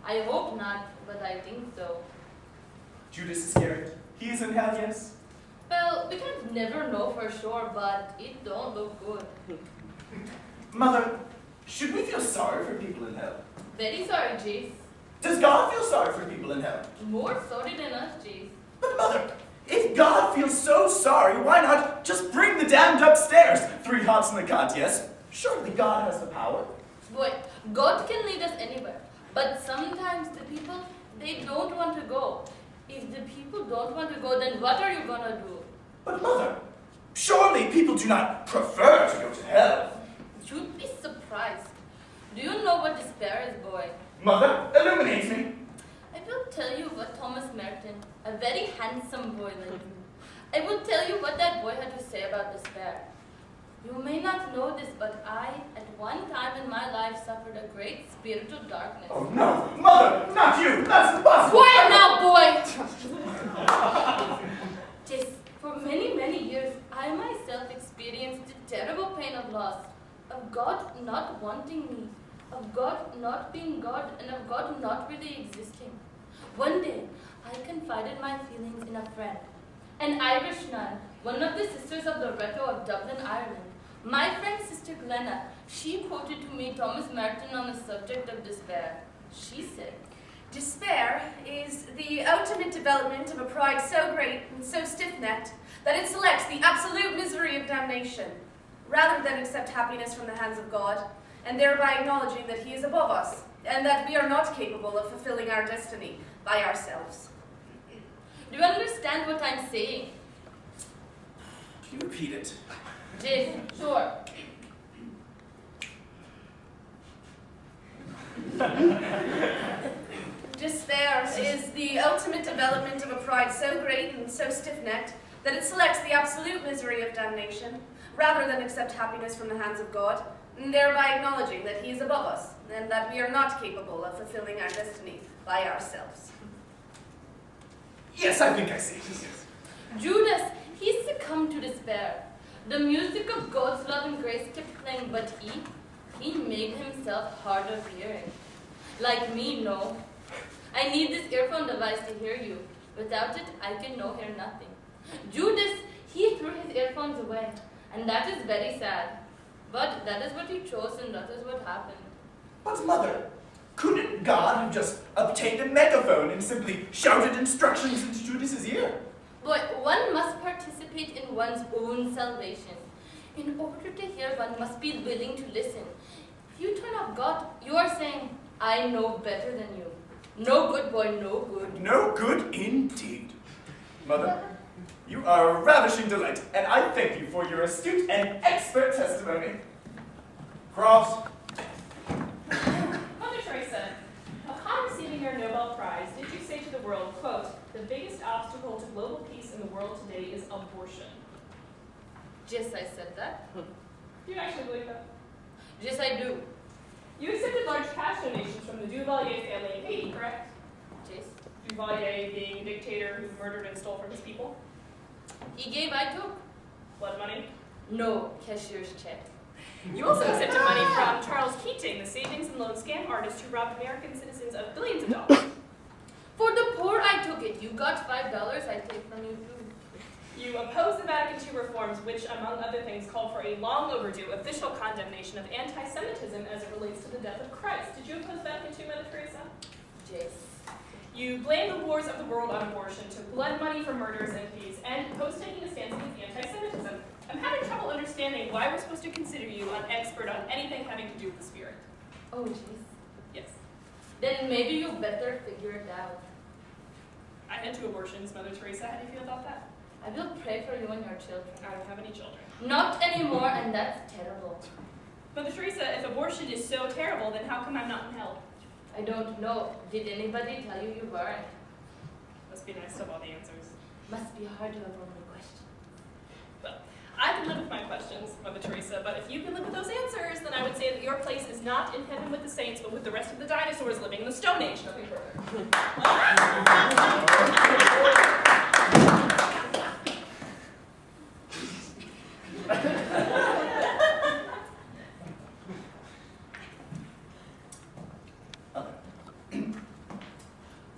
I hope not, but I think so. Judas Iscariot, he is in hell, yes? Well, we can never know for sure, but it don't look good. Mother, should we feel sorry for people in hell? Very sorry, Jace. Does God feel sorry for people in hell? More sorry than us, Jace. But Mother, if God feels so sorry, why not just bring the damned upstairs? 3 hots in the cot, yes? Surely God has the power. Boy, God can lead us anywhere, but sometimes the people, they don't want to go. If the people don't want to go, then what are you gonna do? But Mother, surely people do not prefer to go to hell. You'd be surprised. Do you know what despair is, boy? Mother, illuminate me. I will tell you what Thomas Merton, a very handsome boy like you, I will tell you what that boy had to say about despair. You may not know this, but I, at one time in my life, suffered a great spiritual darkness. Oh no, Mother, not you, that's impossible. Quiet now, boy! Just for many, many years, I myself experienced the terrible pain of loss, of God not wanting me, of God not being God, and of God not really existing. One day, I confided my feelings in a friend, an Irish nun, one of the sisters of the Repertory of Dublin, Ireland. My friend, Sister Glenna, she quoted to me Thomas Merton on the subject of despair. She said, Despair is the ultimate development of a pride so great and so stiff-necked that it selects the absolute misery of damnation, rather than accept happiness from the hands of God. and thereby acknowledging that he is above us, and that we are not capable of fulfilling our destiny by ourselves. Do you understand what I'm saying? Can you repeat it? Yes, sure. Despair is the ultimate development of a pride so great and so stiff-necked that it selects the absolute misery of damnation, rather than accept happiness from the hands of God, and thereby acknowledging that he is above us, and that we are not capable of fulfilling our destiny by ourselves. Yes, I think I see. Judas, he succumbed to despair. The music of God's love and grace kept playing, but he made himself hard of hearing. Like me, no. I need this earphone device to hear you. Without it, I can hear nothing. Judas, he threw his earphones away, and that is very sad. But that is what he chose, and that is what happened. But Mother, couldn't God have just obtained a megaphone and simply shouted instructions into Judas's ear? But one must participate in one's own salvation. In order to hear, one must be willing to listen. If you turn off God, you are saying, I know better than you. No good, boy, no good. No good indeed. Mother, you are a ravishing delight, and I thank you for your astute and expert testimony. Cross. Mother Teresa, upon receiving your Nobel Prize, did you say to the world, quote, the biggest obstacle to global peace in the world today is abortion? Yes, I said that. Do you actually believe that? Yes, I do. You accepted large cash donations from the Duvalier family in Haiti, correct? Yes. Duvalier being a dictator who murdered and stole from his people? He gave, I took. Blood money? No, cashier's check. You also accepted money from Charles Keating, the savings and loan scam artist who robbed American citizens of billions of dollars. For the poor, I took it. You got $5, I take from you too. You opposed the Vatican II reforms, which, among other things, called for a long overdue official condemnation of anti-Semitism as it relates to the death of Christ. Did you oppose Vatican II, Mother Teresa? Yes. You blamed the wars of the world on abortion, took blood money for murders and thieves, and opposed taking a stance against anti-Semitism. I'm having trouble understanding why we're supposed to consider you an expert on anything having to do with the spirit. Oh, jeez. Yes. Then maybe you better figure it out. I had 2 abortions, Mother Teresa. How do you feel about that? I will pray for you and your children. I don't have any children. Not anymore, and that's terrible. Mother Teresa, if abortion is so terrible, then how come I'm not in hell? I don't know. Did anybody tell you you weren't? Must be nice to have all the answers. Must be hard to have only questions. Well, I can live with my questions, Mother Teresa, but if you can live with those answers, then I would say that your place is not in heaven with the saints, but with the rest of the dinosaurs living in the Stone Age. Nothing further.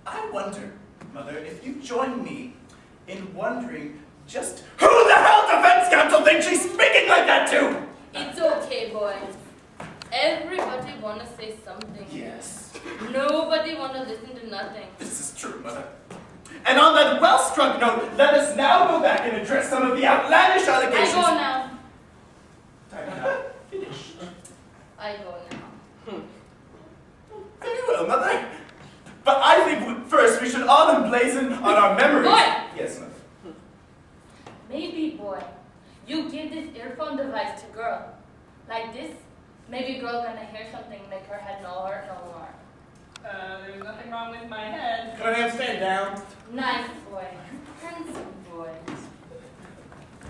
I wonder, Mother, if you join me in wondering just who the hell defense counsel thinks she's speaking like that to? It's okay, boys. Everybody wanna say something. Yes. Nobody wanna listen to nothing. This is true, Mother. And on that well-struck note, let us now go back and address some of the outlandish allegations. I go now. I'm not finished. I go now. Very well, Mother. But I think first we should all emblazon on our memories. Boy! Yes, Mother. Maybe, boy, you give this earphone device to girl. Like this, maybe girl gonna hear something make her head no hurt no more. There's nothing wrong with my head. Go ahead, stand down. Nice boy. Handsome boy.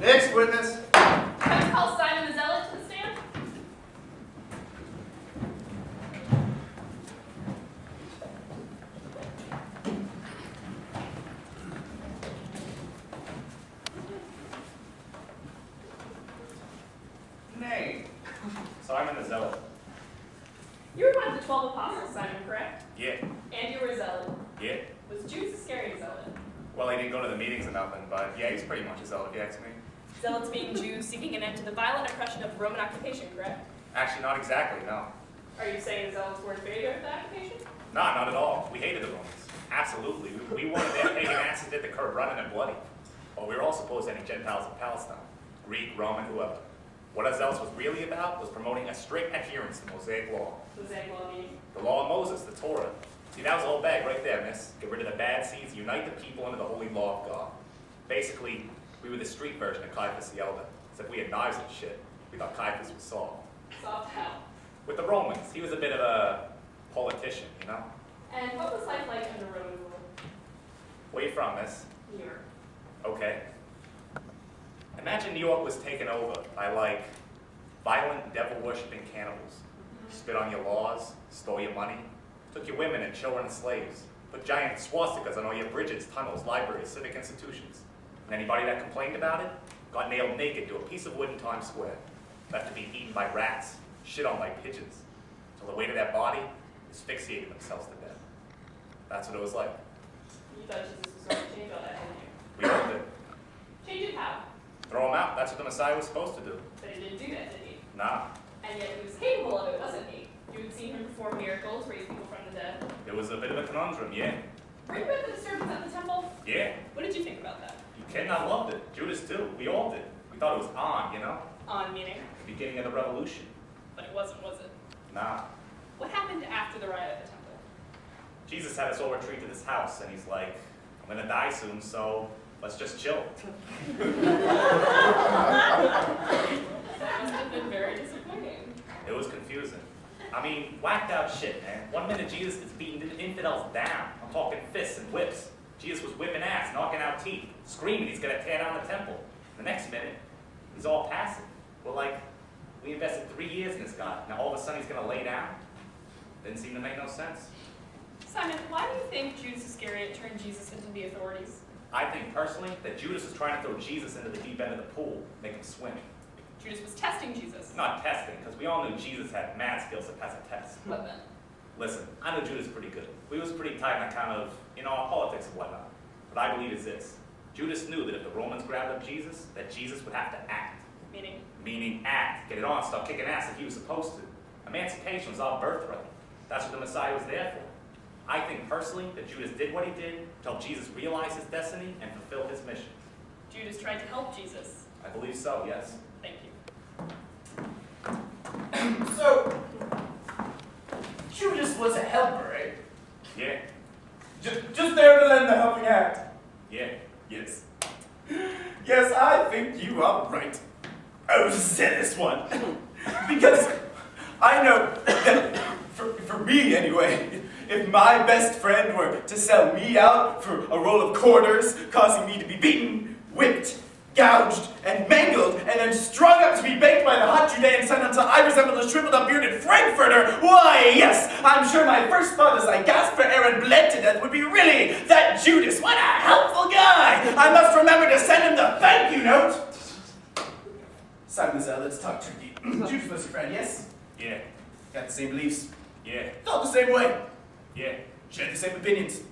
Next witness. Can I call Simon the Zealot to the stand? Name. Simon the Zealot. You were one of the 12 apostles, Simon, correct? Yeah. And you were a zealot. Yeah. Was Judas Iscariot a zealot? Well, he didn't go to the meetings or nothing, but yeah, he's pretty much a zealot if you ask me. Zealots being Jews seeking an end to the violent oppression of Roman occupation, correct? Actually, not exactly, no. Are you saying the Zealots were in favor of the occupation? Not at all. We hated the Romans. Absolutely. We wanted their pagan asses at the curb running and bloody. Well, we were also opposed to any Gentiles in Palestine. Greek, Roman, whoever. What else was really about was promoting a strict adherence to Mosaic law. Mosaic law meaning? The law of Moses, the Torah. See, that was the whole bag right there, miss. Get rid of the bad seeds, unite the people under the holy law of God. Basically, we were the street version of Caiaphas the Elder. Except we had knives and shit. We thought Caiaphas was soft. Soft how? With the Romans, he was a bit of a politician, you know? And what was life like under Roman rule? Where you from, miss? New York. Okay. Imagine New York was taken over by, like, violent, devil-worshipping cannibals. Spit on your laws, stole your money, took your women and children and slaves, put giant swastikas on all your bridges, tunnels, libraries, civic institutions. And anybody that complained about it got nailed naked to a piece of wood in Times Square, left to be eaten by rats, shit on by pigeons, till the weight of their body asphyxiated themselves to death. That's what it was like. You thought Jesus was going to change all that, didn't you? We all did. Change it how? Throw him out. That's what the Messiah was supposed to do. But he didn't do that, did he? Nah. And yet he was capable of it, wasn't he? You had seen him perform miracles, raise people from the dead. It was a bit of a conundrum, yeah. Were you at the disturbance at the temple? Yeah. What did you think about that? You kidding? I loved it. Judas too. We all did. We thought it was on, you know? On meaning? The beginning of the revolution. But it wasn't, was it? Nah. What happened after the riot at the temple? Jesus had us all retreat to this house, and he's like, I'm gonna die soon, so let's just chill. That must have been very disappointing. It was confusing. I mean, whacked out shit, man. One minute Jesus is beating infidels down. I'm talking fists and whips. Jesus was whipping ass, knocking out teeth, screaming he's gonna tear down the temple. The next minute, he's all passive. Well, like, we invested 3 years in this guy. Now all of a sudden he's gonna lay down? Didn't seem to make no sense. Simon, why do you think Judas Iscariot turned Jesus into the authorities? I think personally that Judas was trying to throw Jesus into the deep end of the pool, make him swim. Judas was testing Jesus. Not testing, because we all knew Jesus had mad skills to pass a test. What then? Listen, I know Judas pretty good. We was pretty tight on kind of, our politics and whatnot. What I believe is this. Judas knew that if the Romans grabbed up Jesus, that Jesus would have to act. Meaning? Meaning act. Get it on, start kicking ass if he was supposed to. Emancipation was our birthright. That's what the Messiah was there for. I think personally that Judas did what he did to help Jesus realize his destiny and fulfill his mission. Judas tried to help Jesus. I believe so, yes. Thank you. So, Judas was a helper, eh? Yeah. Just there to lend a helping hand. Yeah. Yes. Yes, I think you are right. Oh, zealous one. Because I know that, for me anyway, if my best friend were to sell me out for a roll of quarters, causing me to be beaten, whipped, gouged, and mangled, and then strung up to be baked by the hot Judean sun until I resembled a shriveled-up bearded Frankfurter, why, yes, I'm sure my first thought as I gasped for air and bled to death would be, really, that Judas, what a helpful guy! I must remember to send him the thank you note! Simon the Zealot, let's talk turkey. Judas was your friend, yes? Yeah. Got the same beliefs? Yeah. Thought the same way? Yeah. Shared the same opinions?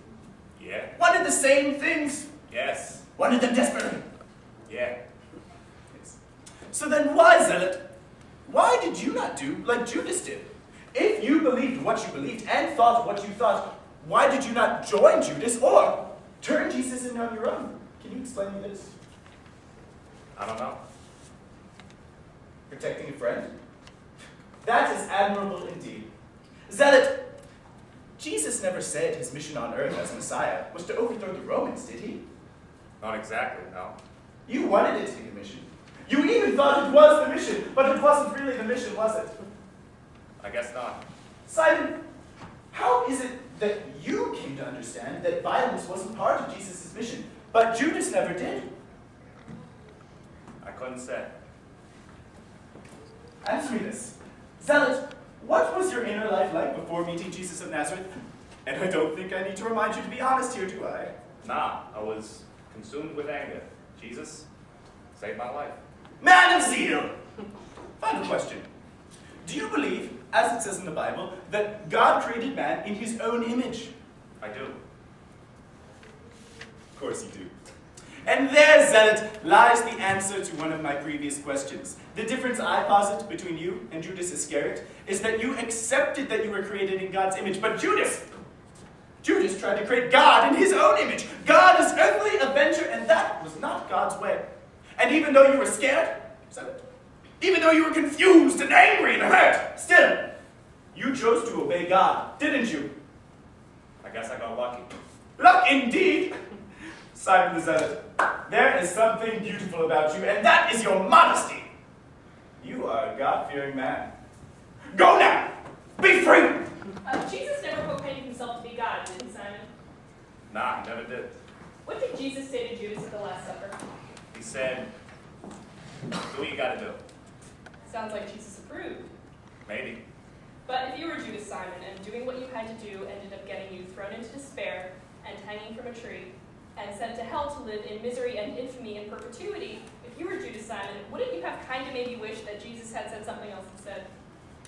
Yeah. Wanted the same things? Yes. Wanted them desperately? Yeah. Yes. So then why, Zealot? Why did you not do like Judas did? If you believed what you believed and thought what you thought, why did you not join Judas or turn Jesus in on your own? Can you explain me this? I don't know. Protecting a friend? That is admirable indeed. Zealot, Jesus never said his mission on earth as Messiah was to overthrow the Romans, did he? Not exactly, no. You wanted it to be the mission. You even thought it was the mission, but it wasn't really the mission, was it? I guess not. Simon, how is it that you came to understand that violence wasn't part of Jesus' mission, but Judas never did? I couldn't say. Answer me this. Zealot, what was your inner life like before meeting Jesus of Nazareth? And I don't think I need to remind you to be honest here, do I? Nah, I was consumed with anger. Jesus saved my life. Man of zeal! Final question. Do you believe, as it says in the Bible, that God created man in his own image? I do. Of course you do. And there, Zealot, lies the answer to one of my previous questions. The difference I posit between you and Judas Iscariot is that you accepted that you were created in God's image, but Judas tried to create God in his own image. God as earthly avenger, and that was not God's way. And even though you were scared, Zealot, even though you were confused and angry and hurt. Still, you chose to obey God, didn't you? I guess I got lucky. Luck indeed. Simon the Zealot, there is something beautiful about you, and that is your modesty. You are a God-fearing man. Go now! Be free! Jesus never proclaimed himself to be God, did he, Simon? Nah, I never did. What did Jesus say to Judas at the Last Supper? He said, do what you gotta do. Sounds like Jesus approved. Maybe. But if you were Judas, Simon, and doing what you had to do ended up getting you thrown into despair and hanging from a tree and sent to hell to live in misery and infamy in perpetuity, if you were Judas, Simon, wouldn't you have kind of maybe wished that Jesus had said something else instead?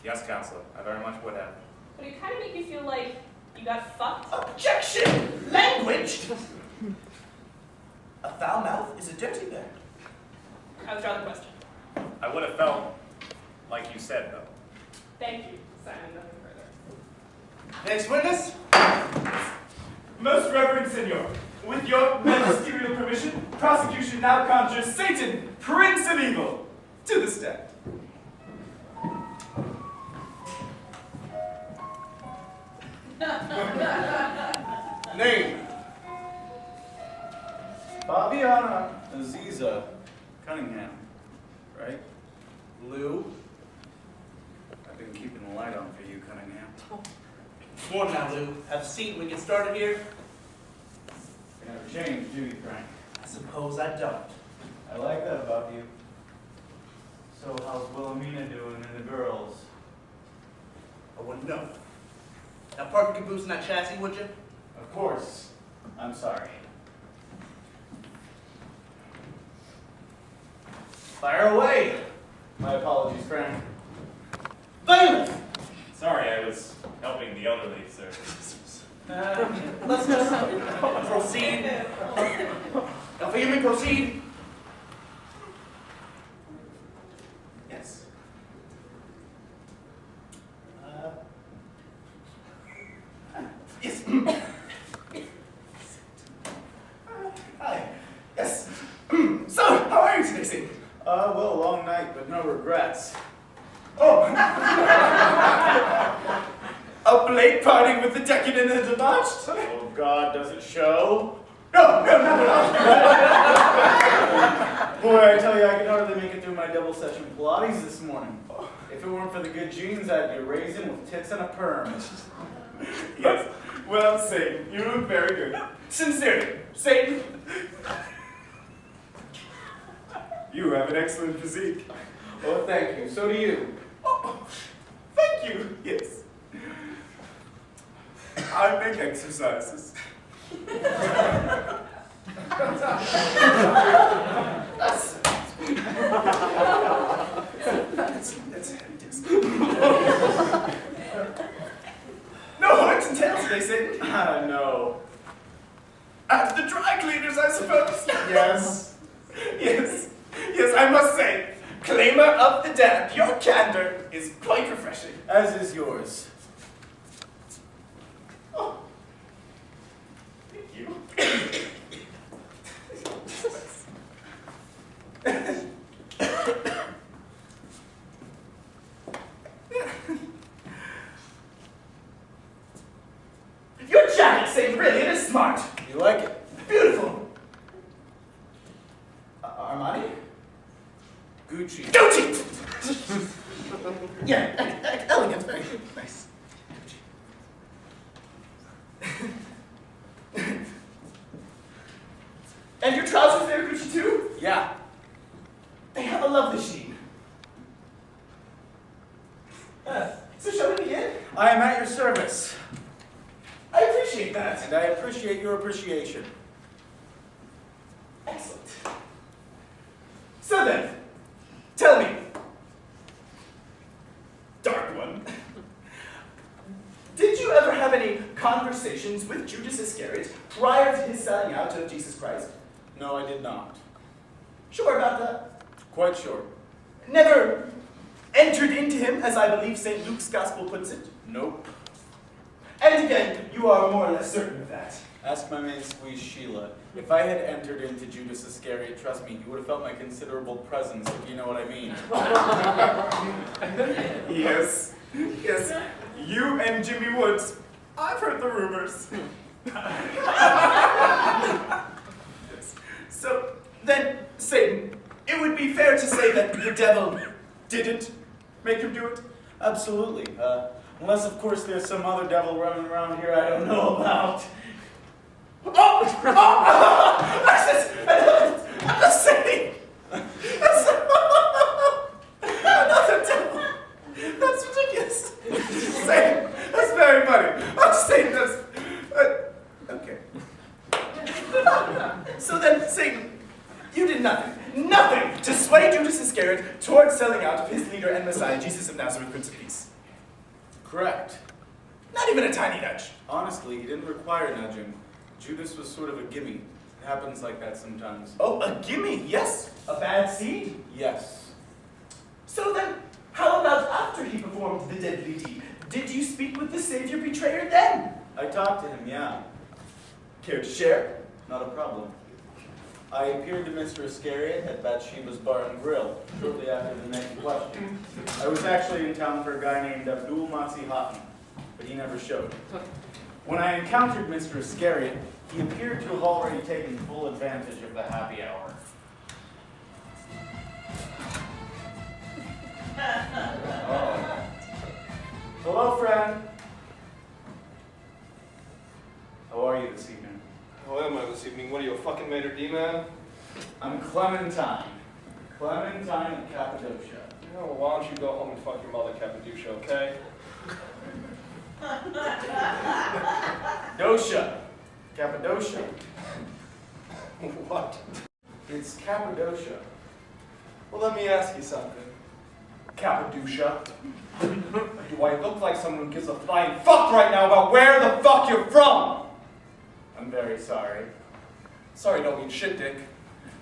Yes, counselor, I very much would have. Would it kind of make you feel like you got fucked? Objection! Language! A foul mouth is a dirty bird. I withdraw the question. I would have felt like you said, though. Thank you, Simon. Nothing further. Next witness. Most Reverend Senor, with your magisterial permission, prosecution now conjures Satan, Prince of Evil, to the stand. Name? Fabiana Aziza Cunningham, right? Lou? I've been keeping the light on for you, Cunningham. Come on now, Lou. Have a seat and we get started here. You never changed, do you, Frank? I suppose I don't. I like that about you. So how's Wilhelmina doing and the girls? I wouldn't know. Now park your caboose in that chassis, would you? Of course. I'm sorry. Fire away. My apologies, Frank. Bailiff! Sorry, I was helping the elderly, sir. Let's just proceed. Now, for you, proceed. Yes. Yes. Hi. Yes. So, how are you today, Satan? Well, a long night, but no regrets. Oh. A late parting with the decadent and debauched? Oh, God, does it show? No, not at all. Boy, I tell you, I could hardly make it through my double session Pilates this morning. If it weren't for the good genes, I'd be a raisin with tits and a perm. Yes. Well, Satan, you look very good. Sincerely, Satan. You have an excellent physique. Oh, thank you. So do you. Oh, thank you. Yes. I make exercises. That's heavy disc. No horns and tails today, Satan. No. At the dry cleaners, I suppose. Yes. Yes. Yes, I must say, claimer of the damned, your candor is quite refreshing. As is yours. Oh. Thank you. Your jacket, Satan, really, it is smart. You like it? Beautiful. Armani? Gucci. Gucci! Yeah, elegant, very nice. And your trousers there, Gucci, too? Yeah. They have a lovely sheen. So shall we begin? I am at your service. I appreciate that. And I appreciate your appreciation. Excellent. So then, tell me, Dark One, did you ever have any conversations with Judas Iscariot prior to his selling out of Jesus Christ? No, I did not. Sure about that? Quite sure. Never entered into him, as I believe St. Luke's Gospel puts it? Nope. And again, you are more or less certain of that. Ask my maid squeeze Sheila. If I had entered into Judas Iscariot, trust me, you would have felt my considerable presence, if you know what I mean. Yes. Yes. You and Jimmy Woods. I've heard the rumors. Yes. So, then, Satan, it would be fair to say that the devil didn't make him do it? Absolutely. Unless, of course, there's some other devil running around here I don't know about. Oh! I'm just saying! Another devil! That's ridiculous! Satan, that's very funny. I'm just saying that's... okay. So then, Satan, you did nothing. Nothing to sway Judas Iscariot towards selling out of his leader and Messiah, Jesus of Nazareth, Prince of Peace. Correct. Not even a tiny nudge. Honestly, he didn't require nudging. Judas was sort of a gimme. It happens like that sometimes. Oh, a gimme, yes. A bad seed. Yes. So then, how about after he performed the deadly deed? Did you speak with the Savior betrayer then? I talked to him, yeah. Care to share? Not a problem. I appeared to Mr. Iscariot at Bathsheba's Bar and Grill shortly after the night in question. I was actually in town for a guy named Abdul Matzi Hatton, but he never showed. When I encountered Mr. Iscariot, he appeared to have already taken full advantage of the happy hour. Oh. Hello, friend. How are you this evening? How am I this evening? What are you, a fucking maitre d', man? I'm Clementine. Clementine of Cappadocia. Yeah, well, why don't you go home and fuck your mother, Cappadocia, okay? Docia. Cappadocia. What? It's Cappadocia. Well, let me ask you something. Cappadocia. Do I look like someone who gives a flying fuck right now about where the fuck you're from? I'm very sorry. Sorry don't mean shit, Dick.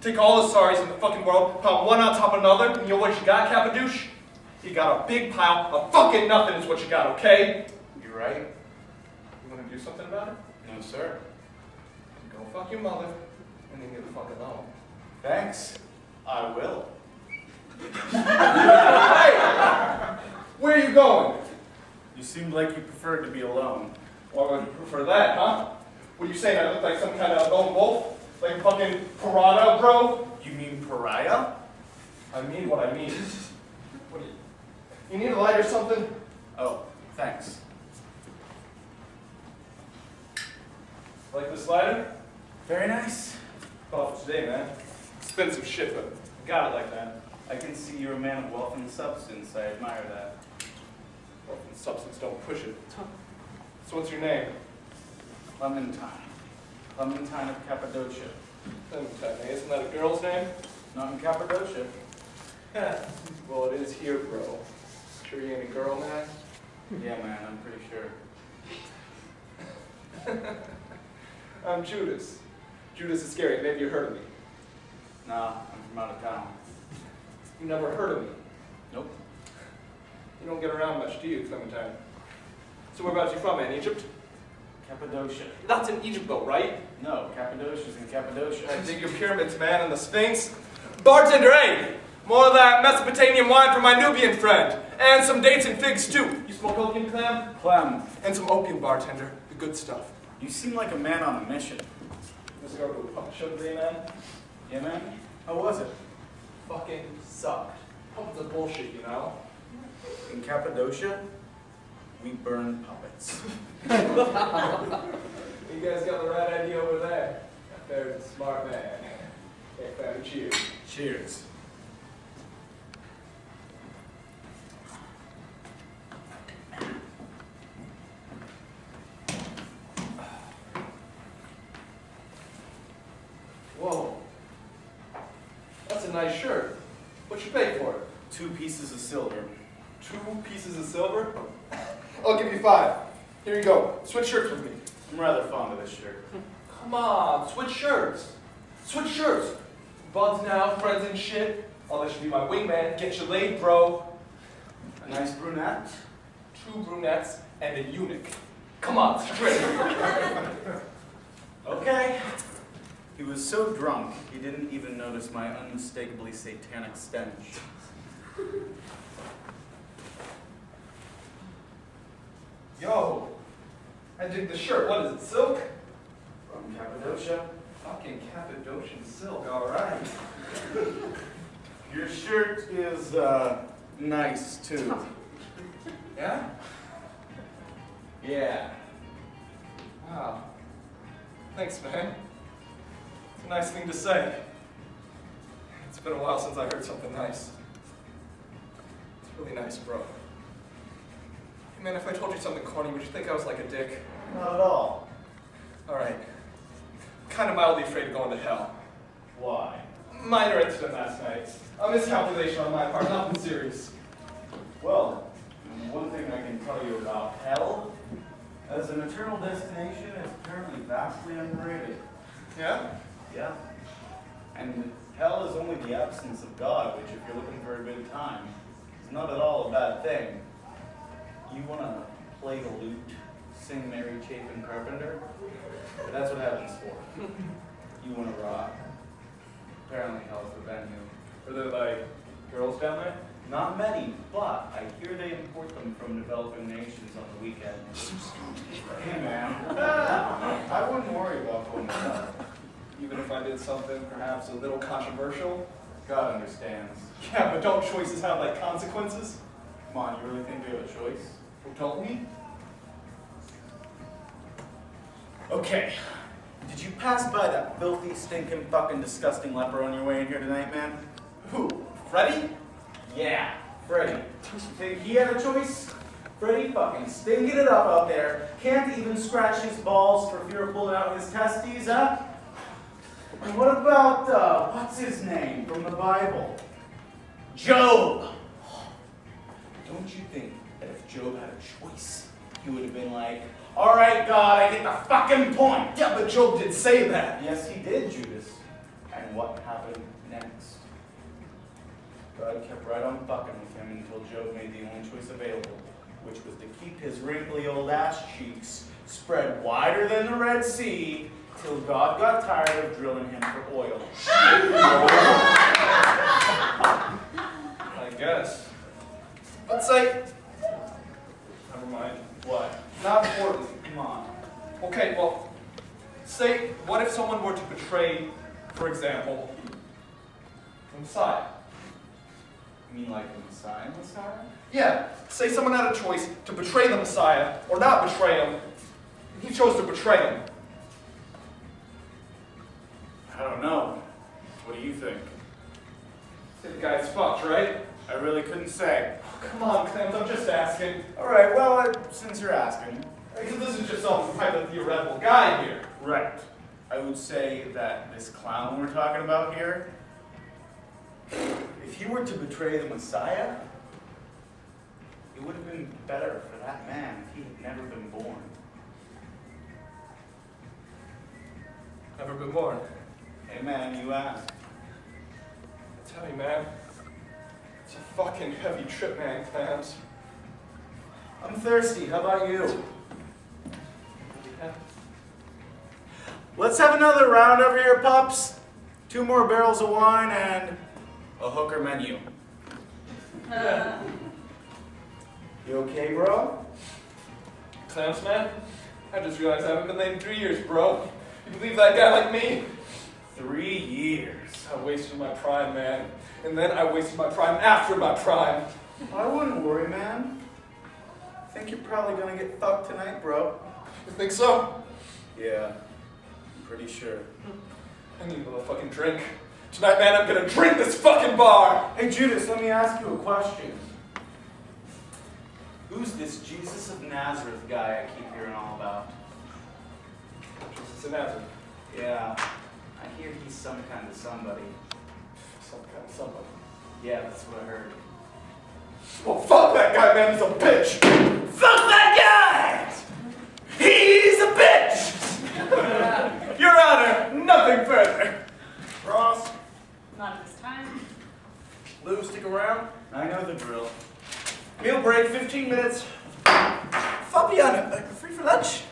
Take all the sorries in the fucking world, pile one on top of another, and you know what you got, Cappadocia? You got a big pile of fucking nothing is what you got, okay? You're right. You want to do something about it? No, sir. Go fuck your mother, and then get the fuck alone. Thanks. I will. Hey! Where are you going? You seemed like you preferred to be alone. Why would you prefer that, huh? What are you saying? I look like some kind of lone wolf? Like a fucking piranha, bro? You mean pariah? I mean what I mean. What do you need a light or something? Oh, thanks. Like this lighter? Very nice. Thought for today, man. Expensive shit, but I got it like that. I can see you're a man of wealth and substance. I admire that. Wealth and substance don't push it. So what's your name? Clementine. Clementine of Cappadocia. Clementine, isn't that a girl's name? Not in Cappadocia. Well, it is here, bro. Sure you ain't a girl, man? Yeah, man, I'm pretty sure. I'm Judas. Judas Iscariot. Maybe you heard of me. Nah, I'm from out of town. You never heard of me. Nope. You don't get around much, do you, Clementine? So whereabouts you from, man? Egypt? Cappadocia. That's in Egypt, though, right? No, Cappadocia's in Cappadocia. I dig your pyramids, man, and the Sphinx. Bartender, hey! More of that Mesopotamian wine for my Nubian friend. And some dates and figs, too. You smoke opium, Clem? Clem, And some opium, bartender. The good stuff. you seem like a man on a mission. Let's go to a pump show today, man. Yeah, man? How was it? Fucking sucked. Pump's a bullshit, you know? In Cappadocia, we burn puppets. You guys got the right idea over there. There's a smart man. Hey, fam, cheers. Cheers. Whoa. That's a nice shirt. What you pay for it? 2 pieces of silver. 2 pieces of silver? I'll give you 5. Here you go. Switch shirts with me. I'm rather fond of this shirt. Come on, switch shirts. Switch shirts. Buds now, friends and shit. I'll let you be my wingman. Get you laid, bro. A nice brunette. 2 brunettes and a eunuch. Come on, straight. Okay. He was so drunk, he didn't even notice my unmistakably satanic stench. Yo, I dig the shirt. What is it, silk? From Cappadocia. Fucking Cappadocian silk, all right. Your shirt is, nice, too. Yeah? Yeah. Wow. Thanks, man. It's a nice thing to say. It's been a while since I heard something nice. It's really nice, bro. Hey, man, if I told you something corny, would you think I was like a dick? Not at all. All right. I'm kind of mildly afraid of going to hell. Why? Minor incident last night. A miscalculation on my part, nothing serious. Well, one thing I can tell you about hell, as an eternal destination, is apparently vastly underrated. Yeah? Yeah. And hell is only the absence of God, which, if you're looking for a good time, is not at all a bad thing. You want to play the lute, sing Mary Chapin Carpenter? That's what heaven's for. You want to rock. Apparently hell's the venue. Are there, like, girls down there? Not many, but I hear they import them from developing nations on the weekends. Hey, man. I wouldn't worry about going to hell. Even if I did something perhaps a little controversial? God understands. Yeah, but don't choices have, like, consequences? Come on, you really think we have a choice? Well, don't we? Okay. Did you pass by that filthy, stinking, fucking disgusting leper on your way in here tonight, man? Who? Freddy? Yeah, Freddy. You think he had a choice? Freddy fucking stinking it up out there. Can't even scratch his balls for fear of pulling out his testes, huh? And what about, what's his name from the Bible? Job! Don't you think that if Job had a choice, he would have been like, all right, God, I get the fucking point. Yeah, but Job did say that. Yes, he did, Judas. And what happened next? God kept right on fucking with him until Job made the only choice available, which was to keep his wrinkly old ass cheeks spread wider than the Red Sea till God got tired of drilling him for oil. I guess. Let's say... Never mind. What? Not important. Come on. Okay, well, say, what if someone were to betray, for example, the Messiah? You mean like the Messiah? Yeah, say someone had a choice to betray the Messiah or not betray him. He chose to betray him. I don't know. What do you think? Say the guy's fucked, right? I really couldn't say. Oh, come on, Clem, I'm just asking. All right, well, since you're asking. Because this is just some type of theoretical guy here. Right. I would say that this clown we're talking about here, if he were to betray the Messiah, it would have been better for that man if he had never been born. Never been born. Hey man, you asked. I tell you, man, it's a fucking heavy trip, man, Clams. I'm thirsty. How about you? Yeah. Let's have another round over here, pups. 2 more barrels of wine and a hooker menu. You okay, bro? Clams, man, I just realized I haven't been late in 3 years, bro. You believe that guy like me? 3 years. I wasted my prime, man. And then I wasted my prime after my prime. I wouldn't worry, man. I think you're probably gonna get fucked tonight, bro. You think so? Yeah, I'm pretty sure. I need a fucking drink. Tonight, man, I'm gonna drink this fucking bar! Hey, Judas, let me ask you a question. Who's this Jesus of Nazareth guy I keep hearing all about? Jesus of Nazareth. Yeah, I hear he's some kind of somebody. Some kind of somebody. Yeah, that's what I heard. Well, fuck that guy, man, he's a bitch! Fuck that guy! He's a bitch! Your Honor, nothing further. Ross, Not at this time. Lou, stick around. I know the drill. Meal break, 15 minutes. Fabiana, free for Lunch?